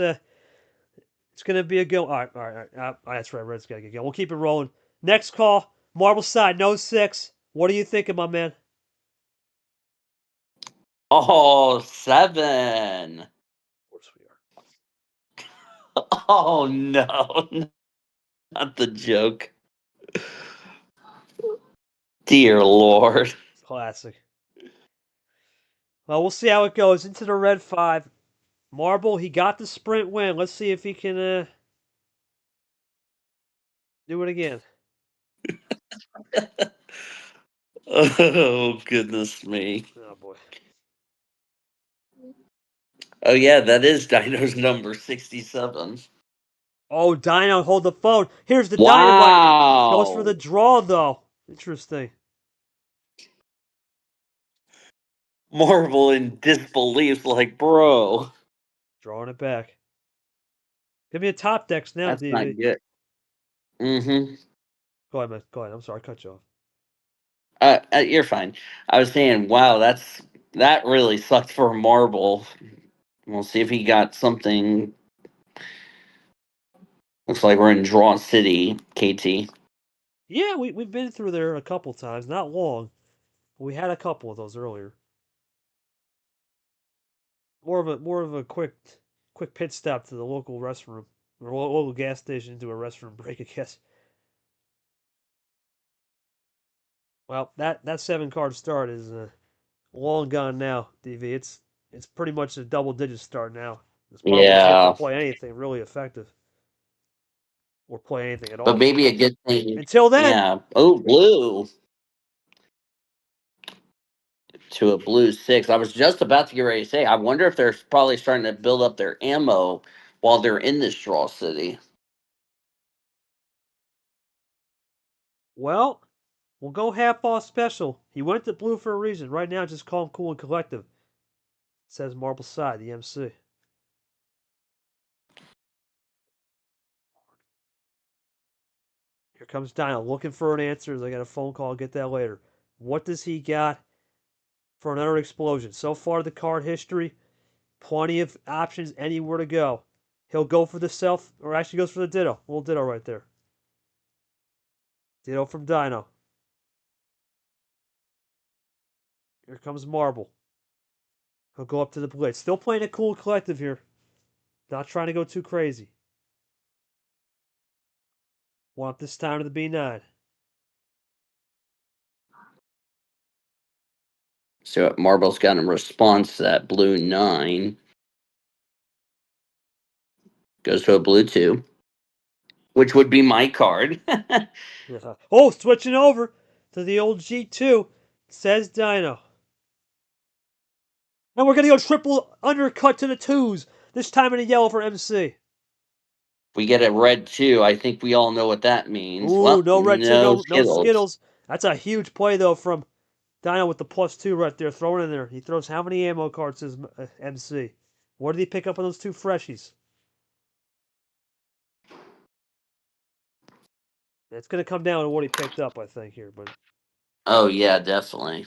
gonna be a go. All right. That's right. Red's gotta get going. We'll keep it rolling. Next call, MarbleCyde, no 6. What are you thinking, my man? Oh, 7. Of course we are. Oh, no. Not the joke. Dear Lord. Classic. Well, we'll see how it goes. Into the red 5. Marble, he got the sprint win. Let's see if he can do it again. Oh, goodness me. Oh, boy. Oh, yeah, that is Dino's number 67. Oh, Dino, hold the phone. Here's the dynamite. Goes for the Wow. draw, though. Interesting. Marvel in disbelief, like, bro. Drawing it back. Give me a top decks now, That's not DV. good. Mm-hmm. Go ahead, man. Go ahead. I'm sorry, I cut you off. You're fine. I was saying, wow, that really sucked for Marvel. We'll see if he got something. Looks like we're in Draw City, KT. Yeah, we've been through there a couple times. Not long. But we had a couple of those earlier. More of a quick pit stop to the local restroom or local gas station to a restroom break, I guess. Well, that 7-card start is long gone now, DV. It's pretty much a double digit start now. This Marble's yet to Yeah, play anything really effective or play anything at but all. maybe a good thing. Until then, Yeah. Oh, blue to a blue 6. I was just about to get ready to say, I wonder if they're probably starting to build up their ammo while they're in this Draw City. well, we'll go half off special. He went to blue for a reason. Right now, just call him cool and collective. Says MarbleCyde, the MC. Here comes Dino looking for an answer. I got a phone call. I'll get that later. What does he got for another explosion? So far, the card history, plenty of options anywhere to go. He'll go for the self, or actually goes for the ditto. A little ditto right there. Ditto from Dino. Here comes Marble. He'll go up to the blitz. Still playing a cool collective here. Not trying to go too crazy. Want this time to the B9. So Marble's got a response to that blue 9. Goes to a blue 2, which would be my card. Oh, switching over to the old G2, says Dino. And we're going to go triple undercut to the 2s. This time in a yellow for MC. We get a red 2. I think we all know what that means. Ooh, Well, no red 2, no no Skittles. Skittles. That's a huge play, though, from Dino with the +2 right there, thrown in there. He throws how many ammo cards says MC? What did he pick up on those 2 freshies? It's going to come down to what he picked up, I think, here. But Oh, yeah, definitely.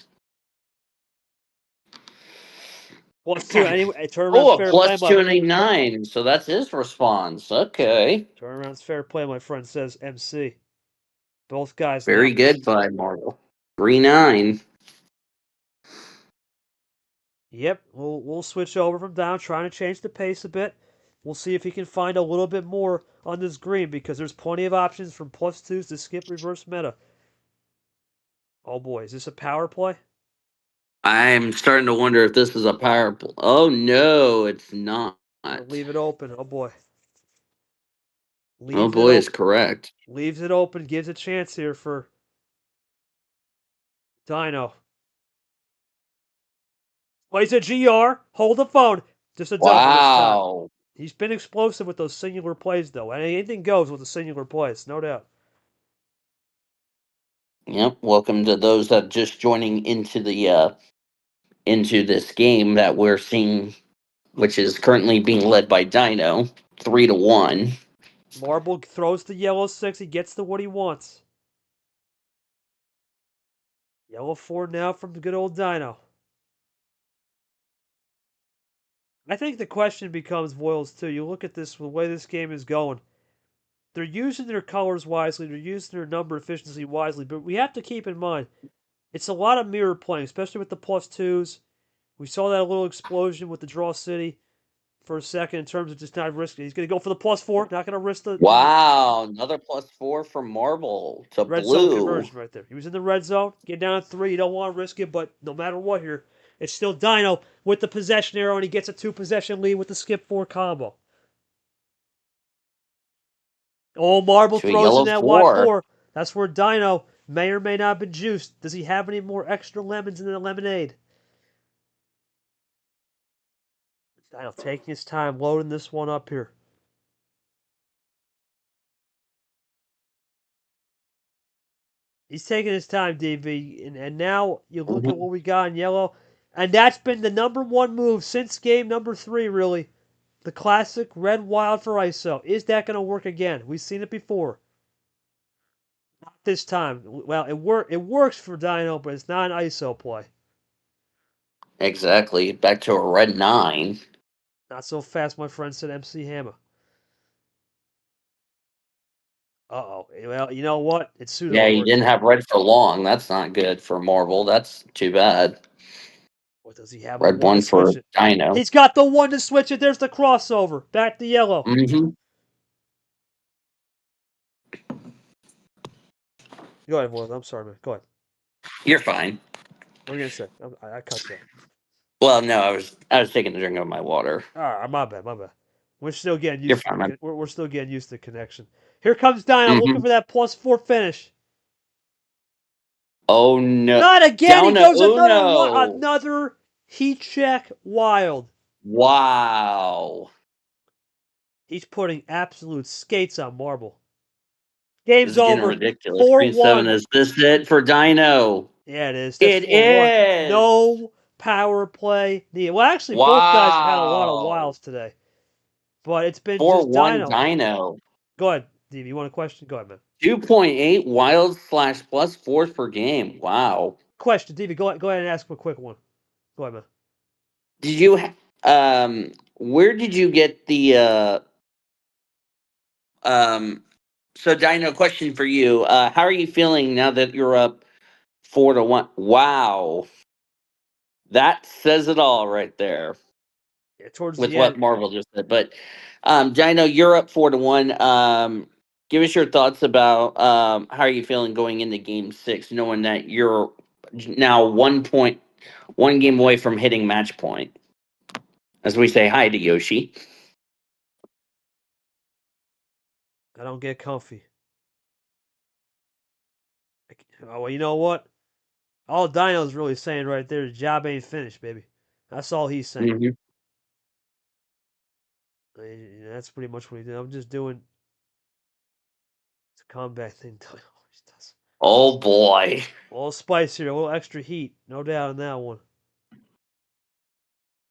+2, anyway, turnaround's Oh, a fair play. +2 and a 9. So that's his response. Okay. Turnaround's fair play, my friend, says MC. Both guys now. Very good by Marvel. 3-9. Yep, we'll switch over from down, trying to change the pace a bit. We'll see if he can find a little bit more on this green because there's plenty of options from +2s to skip reverse meta. Oh boy, is this a power play? I'm starting to wonder if this is a power play. Oh, no, it's not. Or leave it open. Oh boy. Oh Leaves it boy, is open. correct. Leaves it open. Gives a chance here for Dino. Plays a GR. Hold the phone. Just a double this time. Wow. He's been explosive with those singular plays, though. And anything goes with the singular plays, no doubt. Yep. Welcome to those that just joining into this game that we're seeing, which is currently being led by Dino, 3-1. Marble throws the yellow 6. He gets to what he wants. Yellow 4 now from the good old Dino. I think the question becomes, Voiles, too. You look at this, the way this game is going. They're using their colors wisely. They're using their number efficiency wisely. But we have to keep in mind, it's a lot of mirror playing, especially with the +2s. We saw that little explosion with the Draw City for a second in terms of just not risking. He's going to go for the +4. Not going to risk the Wow. Another +4 from Marble to red zone blue. conversion right there. He was in the red zone. Get down to 3. You don't want to risk it, but no matter what here, it's still Dino with the possession arrow, and he gets a 2-possession lead with the skip 4 combo. Oh, Marble To a throws in yellow that 4. Y4. That's where Dino may or may not have been juiced. Does he have any more extra lemons in the lemonade? Dino taking his time, loading this one up here. He's taking his time, DV. And now you look at what we got in yellow. And that's been the #1 move since game number 3, really. The classic red wild for ISO. Is that going to work again? We've seen it before. Not this time. Well, it works for Dino, but it's not an ISO play. Exactly. Back to a red 9. Not so fast, my friend said MC Hammer. Uh-oh. Well, you know what? It's pseudo Yeah, he alert didn't time. have red for long. That's not good for Marble. That's too bad. What does he have? A Red 1 to 1 switch for it. Dino. He's got the 1 to switch it. There's the crossover. Back to yellow. Mm-hmm. Go ahead, Will. I'm sorry, man. Go ahead. You're fine. What are you going to say? I cut you off. Well, no, I was taking a drink of my water. All right, my bad, my bad. We're still getting You're used to fine, man. we're still getting used to the connection. Here comes Dino looking Mm-hmm. for that +4 finish. Oh no! Not again. He Down to goes Uno. another heat check wild. Wow. He's putting absolute skates on Marble. This Game's is getting over. ridiculous. Green 7, 4-1. is this it for Dino? Yeah, it is. That's It 4-1. is. No power play needed. Well, actually, both guys have had a lot of Wow. wilds today, but it's been just 4-1 Dino. Dino. Go ahead, Steve. You want a question? Go ahead, man. 2.8 wild slash +4s per game. Wow. Question, Stevie. Go ahead and ask a quick one. Go ahead, man. Did you where did you get the so Dino, question for you. How are you feeling now that you're up 4-1? Wow. That says it all right there Yeah, towards with the what end. Marvel just said. But Dino, you're up 4-1. Give us your thoughts about how are you feeling going into game 6, knowing that you're now 1 game away from hitting match point. As we say hi to Yoshi. I don't get comfy. Oh, well, you know what? All Dino's really saying right there, the job ain't finished, baby. That's all he's saying. Mm-hmm. That's pretty much what he did. I'm just doing it's a combat thing. Dino always does. Oh boy. A little spice here, a little extra heat, no doubt on that one.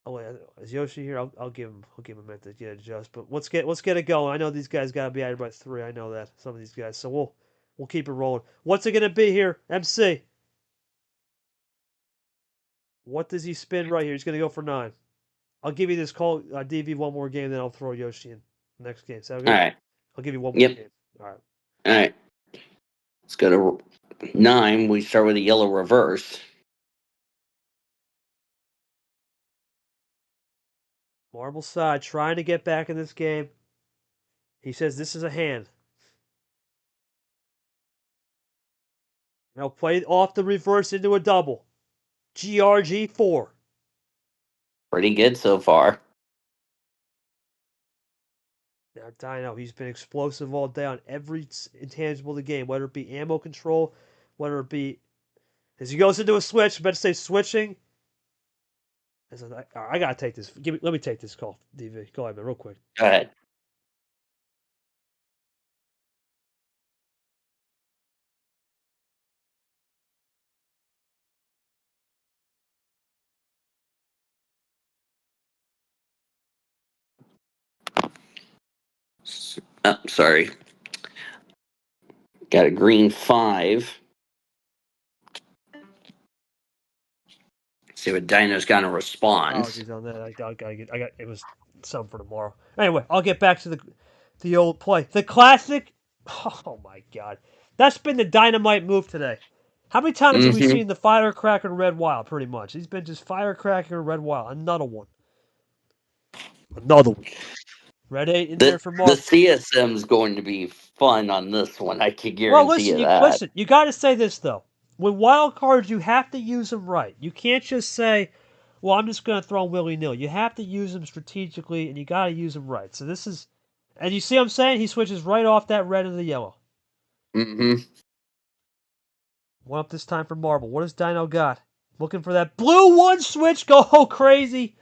Oh wait, is Yoshi here? I'll give him a minute to get adjust. But let's get it going. I know these guys got to be out by 3. I know that some of these guys. So we'll keep it rolling. What's it gonna be here, MC? What does he spin right here? He's gonna go for 9. I'll give you this call DV one more game, then I'll throw Yoshi in next game. Sound All good? right. I'll give you one more Yep. game. All right. All right. Let's go to 9. We start with a yellow reverse. MarbleCyde trying to get back in this game. He says this is a hand. Now play off the reverse into a double. GRG4. Pretty good so far. Now Dino, he's been explosive all day on every intangible of the game, whether it be ammo control, whether it be as he goes into a switch. I better say switching. I gotta take this. Let me take this call, DV. Go ahead, man, real quick. Go ahead. Oh, sorry. Got a green 5. See what Dino's got in response. Apologies on that. I got it was something for tomorrow. Anyway, I'll get back to the old play. The classic. Oh my god. That's been the dynamite move today. How many times have we seen the firecracker and red wild, pretty much? He's been just firecracker and red wild. Another one. Red 8 in there for The Marvel. CSM's going to be fun on this one. I can guarantee you that. Listen, you got to say this, though. With wild cards, you have to use them right. You can't just say, well, I'm just going to throw them willy-nilly. You have to use them strategically, and you got to use them right. So this is... And you see what I'm saying? He switches right off that red and the yellow. Mm-hmm. One up this time for Marble. What does Dino got? Looking for that blue 1 switch. Go crazy.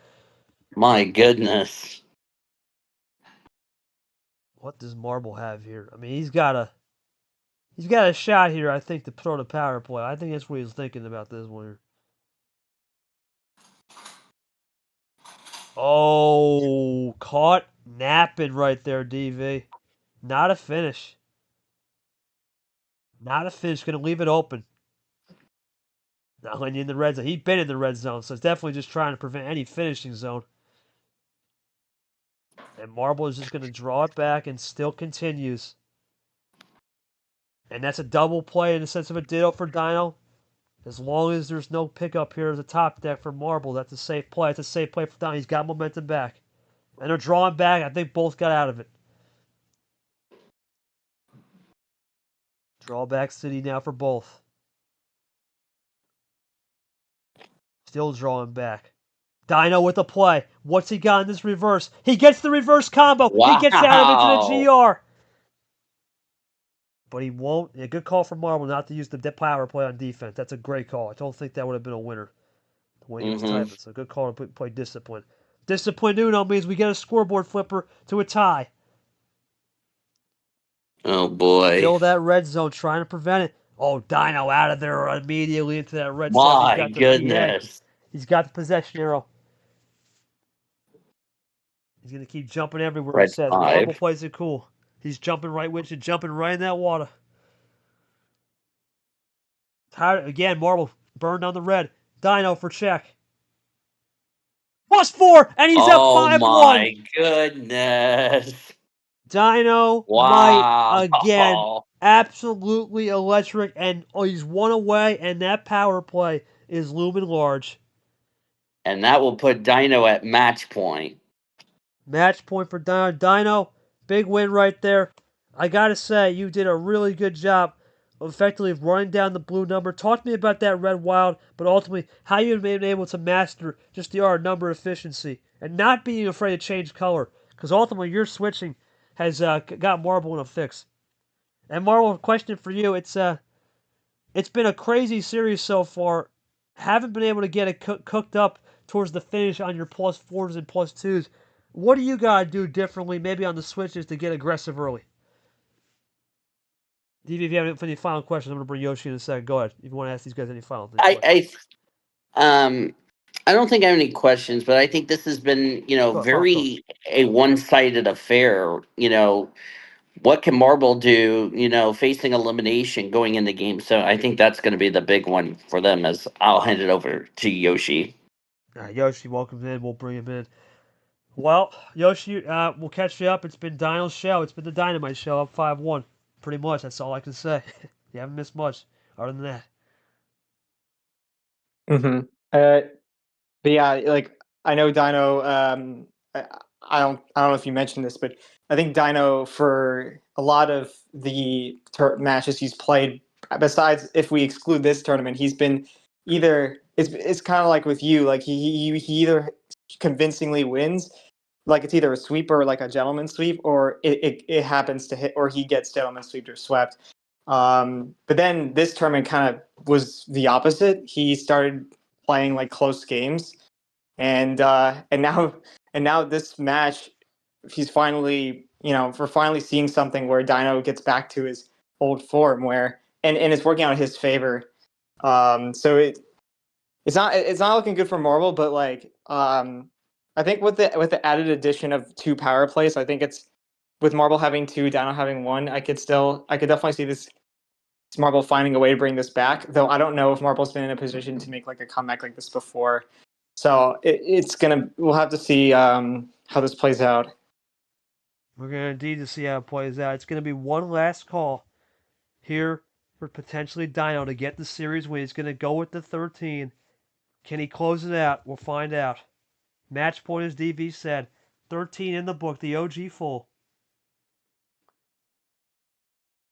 My goodness. What does Marble have here? I mean, he's got a shot here, I think, to throw the power play. I think that's what he's thinking about this one here. Oh, caught napping right there, DV. Not a finish. Not a finish. Going to leave it open. Not letting you in the red zone. He's been in the red zone, so it's definitely just trying to prevent any finishing zone. And Marble is just going to draw it back and still continues. And that's a double play in the sense of a ditto for Dino. As long as there's no pickup here as a top deck for Marble, that's a safe play. It's a safe play for Dino. He's got momentum back. And they're drawing back. I think both got out of it. Drawback city now for both. Still drawing back. Dino with the play. What's he got in this reverse? He gets the reverse combo. Wow. He gets out of into the GR. But he won't. A good call for Marble not to use the power play on defense. That's a great call. I don't think that would have been a winner the way he was typing. So good call to play discipline. Discipline Uno means we get a scoreboard flipper to a tie. Oh boy. Still that red zone trying to prevent it. Oh, Dino out of there immediately into that red zone. My goodness. He's got the possession arrow. He's going to keep jumping everywhere. Red It says 5. Marble plays it cool. He's jumping right with you, jumping right in that water. Tired again, Marble burned on the red. Dino for check. +4, and he's up 5-1. Oh my goodness. Dino might again. Absolutely electric, and he's 1 away, and that power play is looming large. And that will put Dino at match point. Match point for Dino. Dino, big win right there. I gotta say, you did a really good job of effectively running down the blue number. Talk to me about that red wild, but ultimately, how you've been able to master just the art of number efficiency and not being afraid to change color, because ultimately your switching has got Marble in a fix. And Marble, question for you: it's been a crazy series so far. Haven't been able to get it cooked up towards the finish on your +4s and +2s. What do you gotta do differently, maybe on the switches, to get aggressive early? DV, if you have any final questions, I'm gonna bring Yoshi in a second. Go ahead. If you want to ask these guys any final things. I don't think I have any questions, but I think this has been, very a one-sided affair. What can Marble do, facing elimination going into game 7? I think that's going to be the big one for them, as I'll hand it over to Yoshi. Yoshi, welcome in. We'll bring him in. Well, Yoshi, we'll catch you up. It's been Dino's show. It's been the Dynamite show, up 5-1. Pretty much, that's all I can say. You haven't missed much, other than that. But yeah, like, I know Dino, I don't know if you mentioned this, but I think Dino, for a lot of the matches he's played, besides if we exclude this tournament, he's been either, it's kind of like with you, like he either convincingly wins, like it's either a sweep or like a gentleman sweep, or it happens to hit, or he gets gentleman sweeped or swept. But then this tournament kind of was the opposite. He started playing like close games, and now this match, he's finally, we're finally seeing something where Dino gets back to his old form, where and it's working out in his favor. So it's not looking good for Marble, but like I think with the added addition of 2 power plays, I think it's with Marble having 2, Dino having 1, I could definitely see this Marble finding a way to bring this back. Though I don't know if Marble's been in a position to make like a comeback like this before. So we'll have to see how this plays out. We're going to indeed to see how it plays out. It's going to be one last call here for potentially Dino to get the series win. He's going to go with the 13. Can he close it out? We'll find out. Match point, as DV said. 13 in the book, the OG full.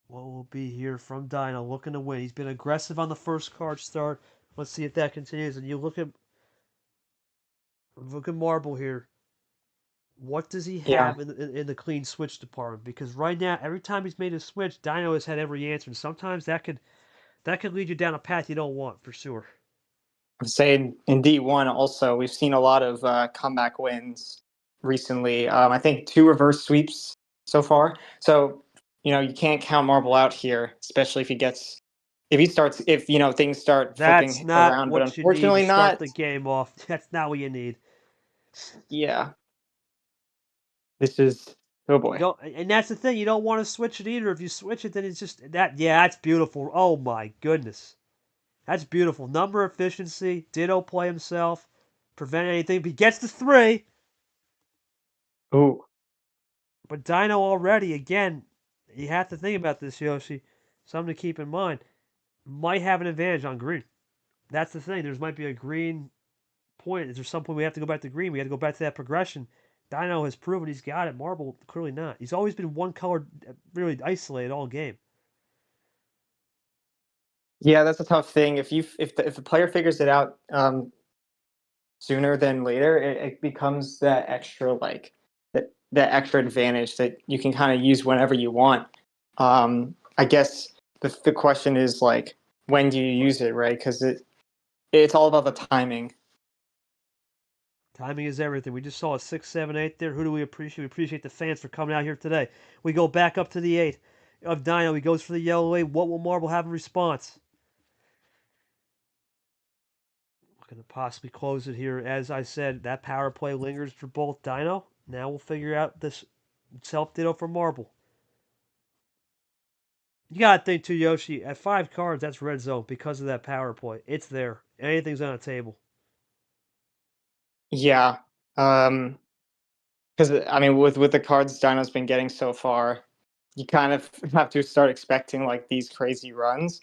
What will be here from Dino looking to win? He's been aggressive on the first card start. Let's see if that continues. And you look at Marble here. What does he have in the clean switch department? Because right now, every time he's made a switch, Dino has had every answer, and sometimes that could lead you down a path you don't want, for sure. I'm saying in D1 also, we've seen a lot of comeback wins recently. I think 2 reverse sweeps so far. So, you can't count Marble out here, especially if things start That's flipping not around. what But you need unfortunately, to start not the game off. That's not what you need. Yeah. This is oh boy. And that's the thing. You don't want to switch it either. If you switch it, then it's just that. Yeah, that's beautiful. Oh my goodness, that's beautiful. Number efficiency. Ditto play himself. Prevent anything. But he gets the 3. Ooh. But Dino already, again, you have to think about this, Yoshi. Something to keep in mind. Might have an advantage on green. That's the thing. There might be a green point. Is there some point we have to go back to green? We have to go back to that progression. Dino has proven he's got it. Marble, clearly not. He's always been one color, really isolated all game. Yeah, that's a tough thing. If the player figures it out sooner than later, it becomes that extra that extra advantage that you can kind of use whenever you want. I guess the question is like, when do you use it, right? Because it's all about the timing. Timing is everything. We just saw a 6, 7, 8 there. Who do we appreciate? We appreciate the fans for coming out here today. We go back up to the 8 of Dino. He goes for the yellow 8. What will Marble have in response? Looking to possibly close it here. As I said, that power play lingers for both Dino. Now we'll figure out this self-ditto for Marble. You gotta think too, Yoshi. At 5 cards, that's red zone because of that power play. It's there. Anything's on the table. Yeah. Because I mean, with the cards Dino's been getting so far, you kind of have to start expecting like these crazy runs.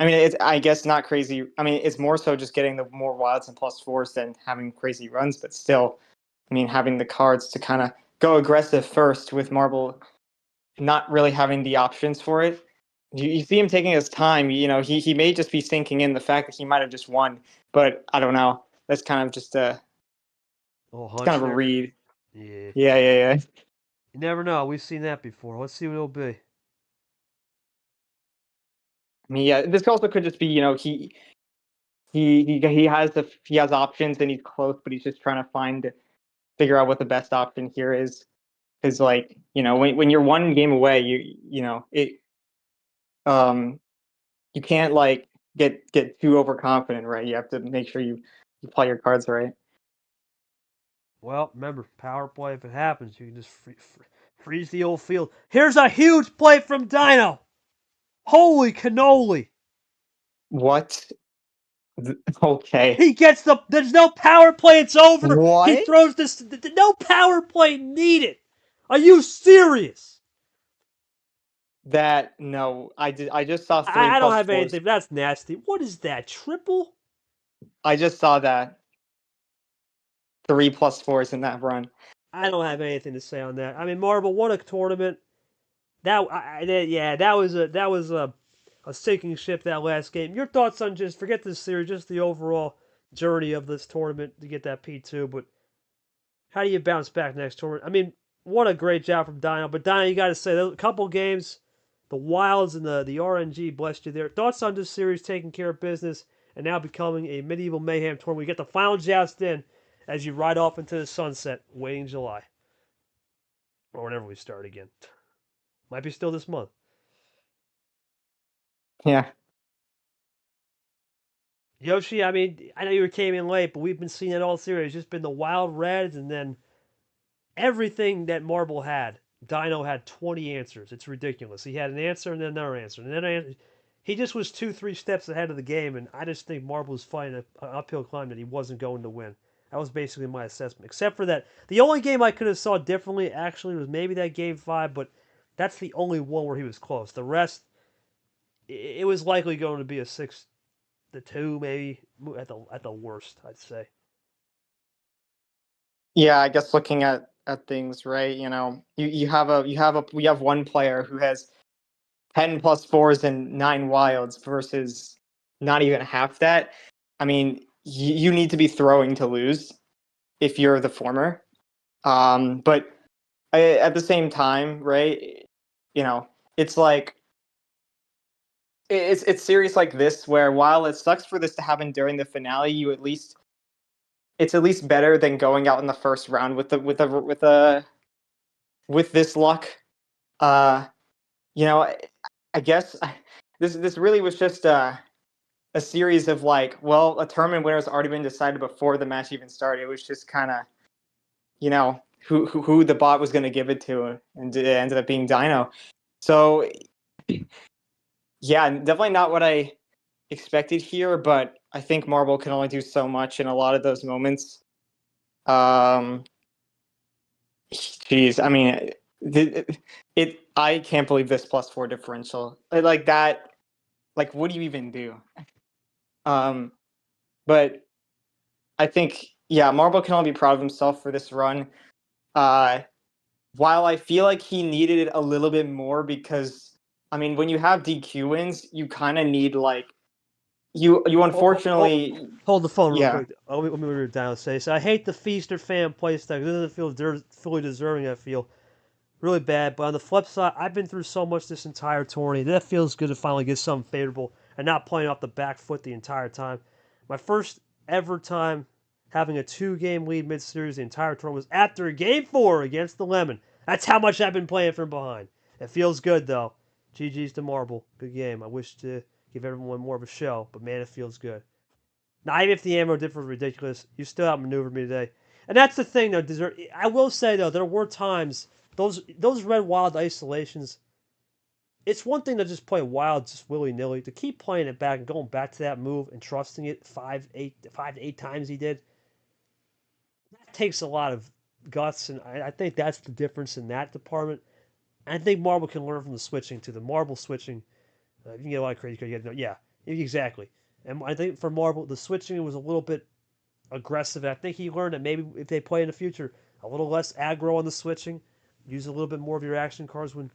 I mean, it's, I guess, not crazy. I mean, it's more so just getting the more wilds and +4s than having crazy runs. But still, I mean, having the cards to kind of go aggressive first with Marble, not really having the options for it. You see him taking his time. He may just be sinking in the fact that he might have just won, but I don't know. That's kind of just It's kind of a read. Yeah. Yeah. You never know. We've seen that before. Let's see what it'll be. I mean, yeah, this also could just be, he has options and he's close, but he's just trying to figure out what the best option here is. Because like, when you're one game away, you can't like get too overconfident, right? You have to make sure you play your cards right. Well, remember, power play, if it happens, you can just freeze the old field. Here's a huge play from Dino. Holy cannoli. What? Okay. He gets there's no power play. It's over. What? He throws this, no power play needed. Are you serious? No, I just saw 3 I don't have 4s. anything. That's nasty. What is that? Triple? I just saw that 3 +4s in that run. I don't have anything to say on that. I mean, Marble, what a tournament. That was a sinking ship, that last game. Your thoughts on, just forget this series, just the overall journey of this tournament to get that P2, but How do you bounce back next tournament? I mean, what a great job from Dino. But Dino, you got to say, a couple games, the Wilds and the RNG blessed you there. Thoughts on this series taking care of business and now becoming a Medieval Mayhem tournament? We get the Final Joust in as you ride off into the sunset, waiting July. Or whenever we start again. Might be still this month. Yeah. Yoshi, I mean, I know you came in late, but we've been seeing it all series. It's just been the Wild Reds and then everything that Marble had. Dino had 20 answers. It's ridiculous. He had an answer and then another answer. And then he just was 2-3 steps ahead of the game, and I just think Marble was fighting an uphill climb that he wasn't going to win. That was basically my assessment. Except for that, the only game I could have saw differently actually was maybe that game 5, but that's the only one where he was close. The rest, it was likely going to be a 6-2 maybe at the worst, I'd say. Yeah, I guess looking at things, right? You know, you have one player who has 10 plus fours and 9 wilds versus not even half that. I mean, you need to be throwing to lose if you're the former. But at the same time, right? You know, it's like it's series like this where while it sucks for this to happen during the finale, it's at least better than going out in the first round with this luck. You know, I guess this really was just a series of like, well, a tournament winner's already been decided before the match even started. It was just kind of, you know, who the bot was going to give it to, and it ended up being Dino. So, yeah, definitely not what I expected here, but I think Marble can only do so much in a lot of those moments. Geez, I mean, I can't believe this +4 differential like that. Like, what do you even do? But I think, yeah, Marble can only be proud of himself for this run. While I feel like he needed it a little bit more because, I mean, when you have DQ wins, you kind of need like you unfortunately hold the phone real yeah. quick. Let me read it down. Say, so I hate the Feaster fan playstyle. It doesn't feel fully deserving. I feel really bad. But on the flip side, I've been through so much this entire tourney. That feels good to finally get something favorable and not playing off the back foot the entire time. My first ever time having a 2-game lead mid-series the entire tournament was after game 4 against the Lemon. That's how much I've been playing from behind. It feels good though. GG's to Marble. Good game. I wish to give everyone more of a show, but man, it feels good. Now, even if the ammo difference was ridiculous, you still outmaneuvered me today. And that's the thing, though. I will say, though, there were times, those red wild isolations, it's one thing to just play wild just willy-nilly. To keep playing it back and going back to that move and trusting it 5 to 8 times he did, that takes a lot of guts, and I think that's the difference in that department. And I think Marble can learn from the switching, too. The Marble switching, you can get a lot of crazy. Yeah, exactly. And I think for Marble, the switching was a little bit aggressive. I think he learned that maybe if they play in the future, a little less aggro on the switching, use a little bit more of your action cards when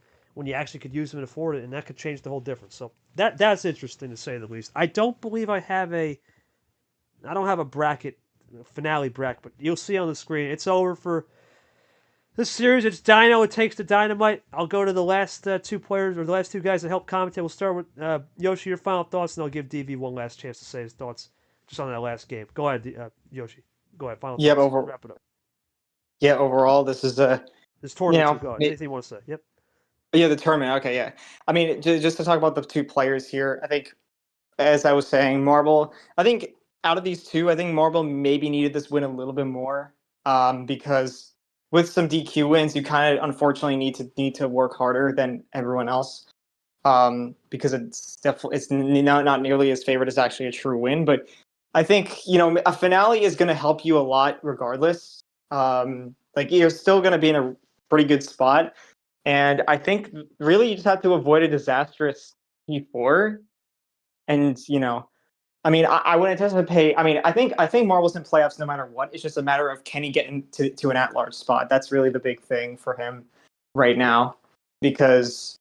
you actually could use them and afford it, and that could change the whole difference. So that's interesting to say the least. I don't believe I don't have a bracket, finale bracket, but you'll see on the screen. It's over for this series. It's Dino. It takes the dynamite. I'll go to the last 2 players, or the last 2 guys that help commentate. We'll start with Yoshi, your final thoughts, and I'll give DV one last chance to say his thoughts just on that last game. Go ahead, Yoshi. Go ahead. Final thoughts. Wrap it up. Yeah, overall, this is this tournament. Go ahead. Anything you want to say? Yep. Yeah, the tournament. Okay, yeah. I mean, just to talk about the 2 players here, I think, as I was saying, Marble. I think out of these 2, I think Marble maybe needed this win a little bit more, because with some DQ wins, you kind of unfortunately need to work harder than everyone else, because it's not nearly as favored as actually a true win. But I think, you know, a finale is going to help you a lot regardless. Like, you're still going to be in a pretty good spot. And I think really you just have to avoid a disastrous P4. And, you know, I mean, I would anticipate. I mean, I think Marble's in playoffs no matter what. It's just a matter of can he get into an at-large spot. That's really the big thing for him right now, because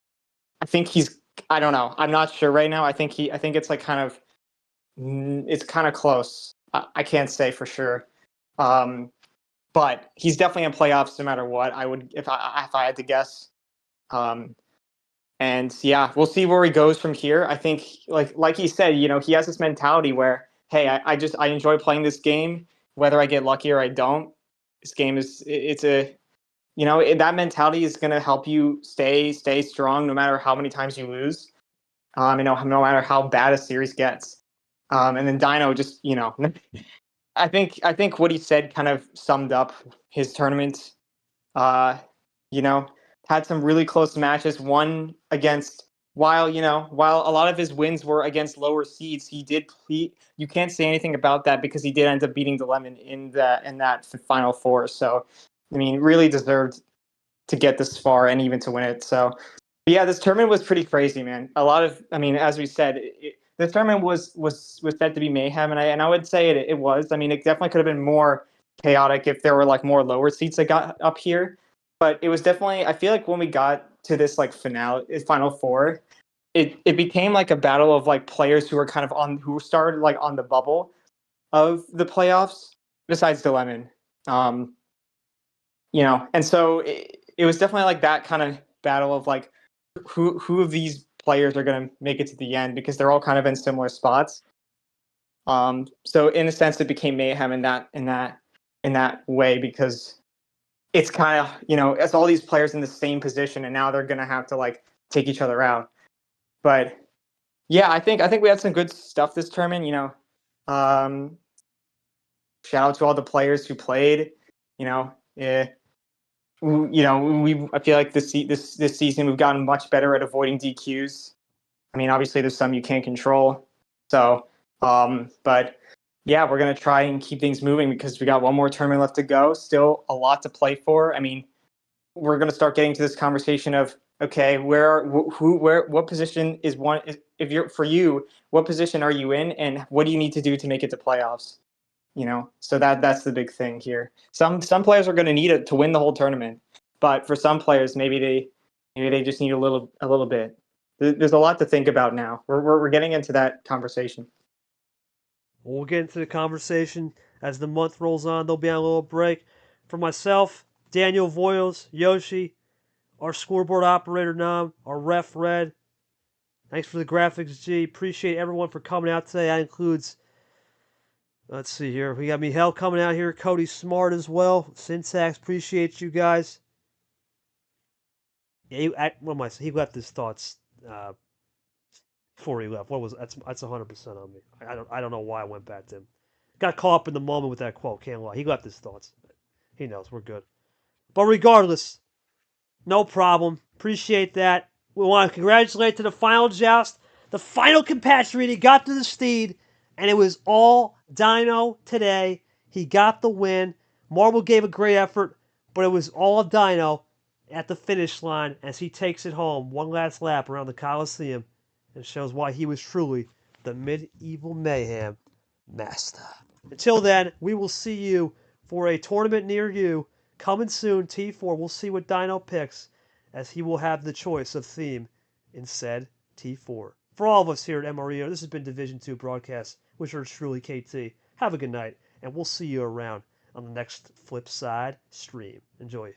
I think he's. I don't know. I'm not sure right now. I think it's like kind of. It's kind of close. I can't say for sure. but he's definitely in playoffs no matter what. I would if I had to guess. And yeah, we'll see where he goes from here. I think like he said, he has this mentality where, hey, I enjoy playing this game, whether I get lucky or I don't. This game it's a that mentality is going to help you stay strong no matter how many times you lose. No matter how bad a series gets. And then Dino just, I think what he said kind of summed up his tournament. Uh, you know, had some really close matches. One against while a lot of his wins were against lower seeds, he did you can't say anything about that because he did end up beating Dilemma in that final four. So, I mean, really deserved to get this far and even to win it. So, yeah, this tournament was pretty crazy, man. As we said, this tournament was said to be mayhem, and I would say it was. I mean, it definitely could have been more chaotic if there were like more lower seats that got up here, but it was definitely. I feel like when we got to this like final four, it became like a battle of like players who were kind of who started like on the bubble of the playoffs. Besides Dilemon, and so it was definitely like that kind of battle of like who of these players are going to make it to the end because they're all kind of in similar spots. So in a sense, it became mayhem in that way because it's kind of it's all these players in the same position and now they're going to have to like take each other out. But yeah, I think we had some good stuff this tournament. Shout out to all the players who played. I feel like this season we've gotten much better at avoiding DQs. I mean, obviously there's some you can't control. So, but yeah, we're gonna try and keep things moving because we got one more tournament left to go. Still a lot to play for. I mean, we're gonna start getting to this conversation of okay, what position is one? If you're for you, what position are you in, and what do you need to do to make it to playoffs? So that's the big thing here. Some players are going to need it to win the whole tournament, but for some players, maybe they just need a little bit. There's a lot to think about now. We're getting into that conversation. We'll get into the conversation as the month rolls on. There'll be a little break. For myself, Daniel Voiles, Yoshi, our scoreboard operator Nam, our ref Red. Thanks for the graphics, G. Appreciate everyone for coming out today. That includes, let's see here. We got Mihel coming out here. Cody Smart as well. Syntax, appreciate you guys. Yeah, he left his thoughts before he left. What was that's 100% on me. I don't know why I went back to him. Got caught up in the moment with that quote. Can't lie. He left his thoughts. He knows we're good. But regardless, no problem. Appreciate that. We want to congratulate to the final joust. The final compatriot. He got to the steed, and it was all Dino today. He got the win. Marble gave a great effort, but it was all Dino at the finish line as he takes it home one last lap around the Coliseum and shows why he was truly the Medieval Mayhem master. Until then, we will see you for a tournament near you. Coming soon, T4. We'll see what Dino picks, as he will have the choice of theme in said T4. For all of us here at MREO, this has been Division 2 Broadcast, which are truly KT. Have a good night, and we'll see you around on the next Flip Side stream. Enjoy.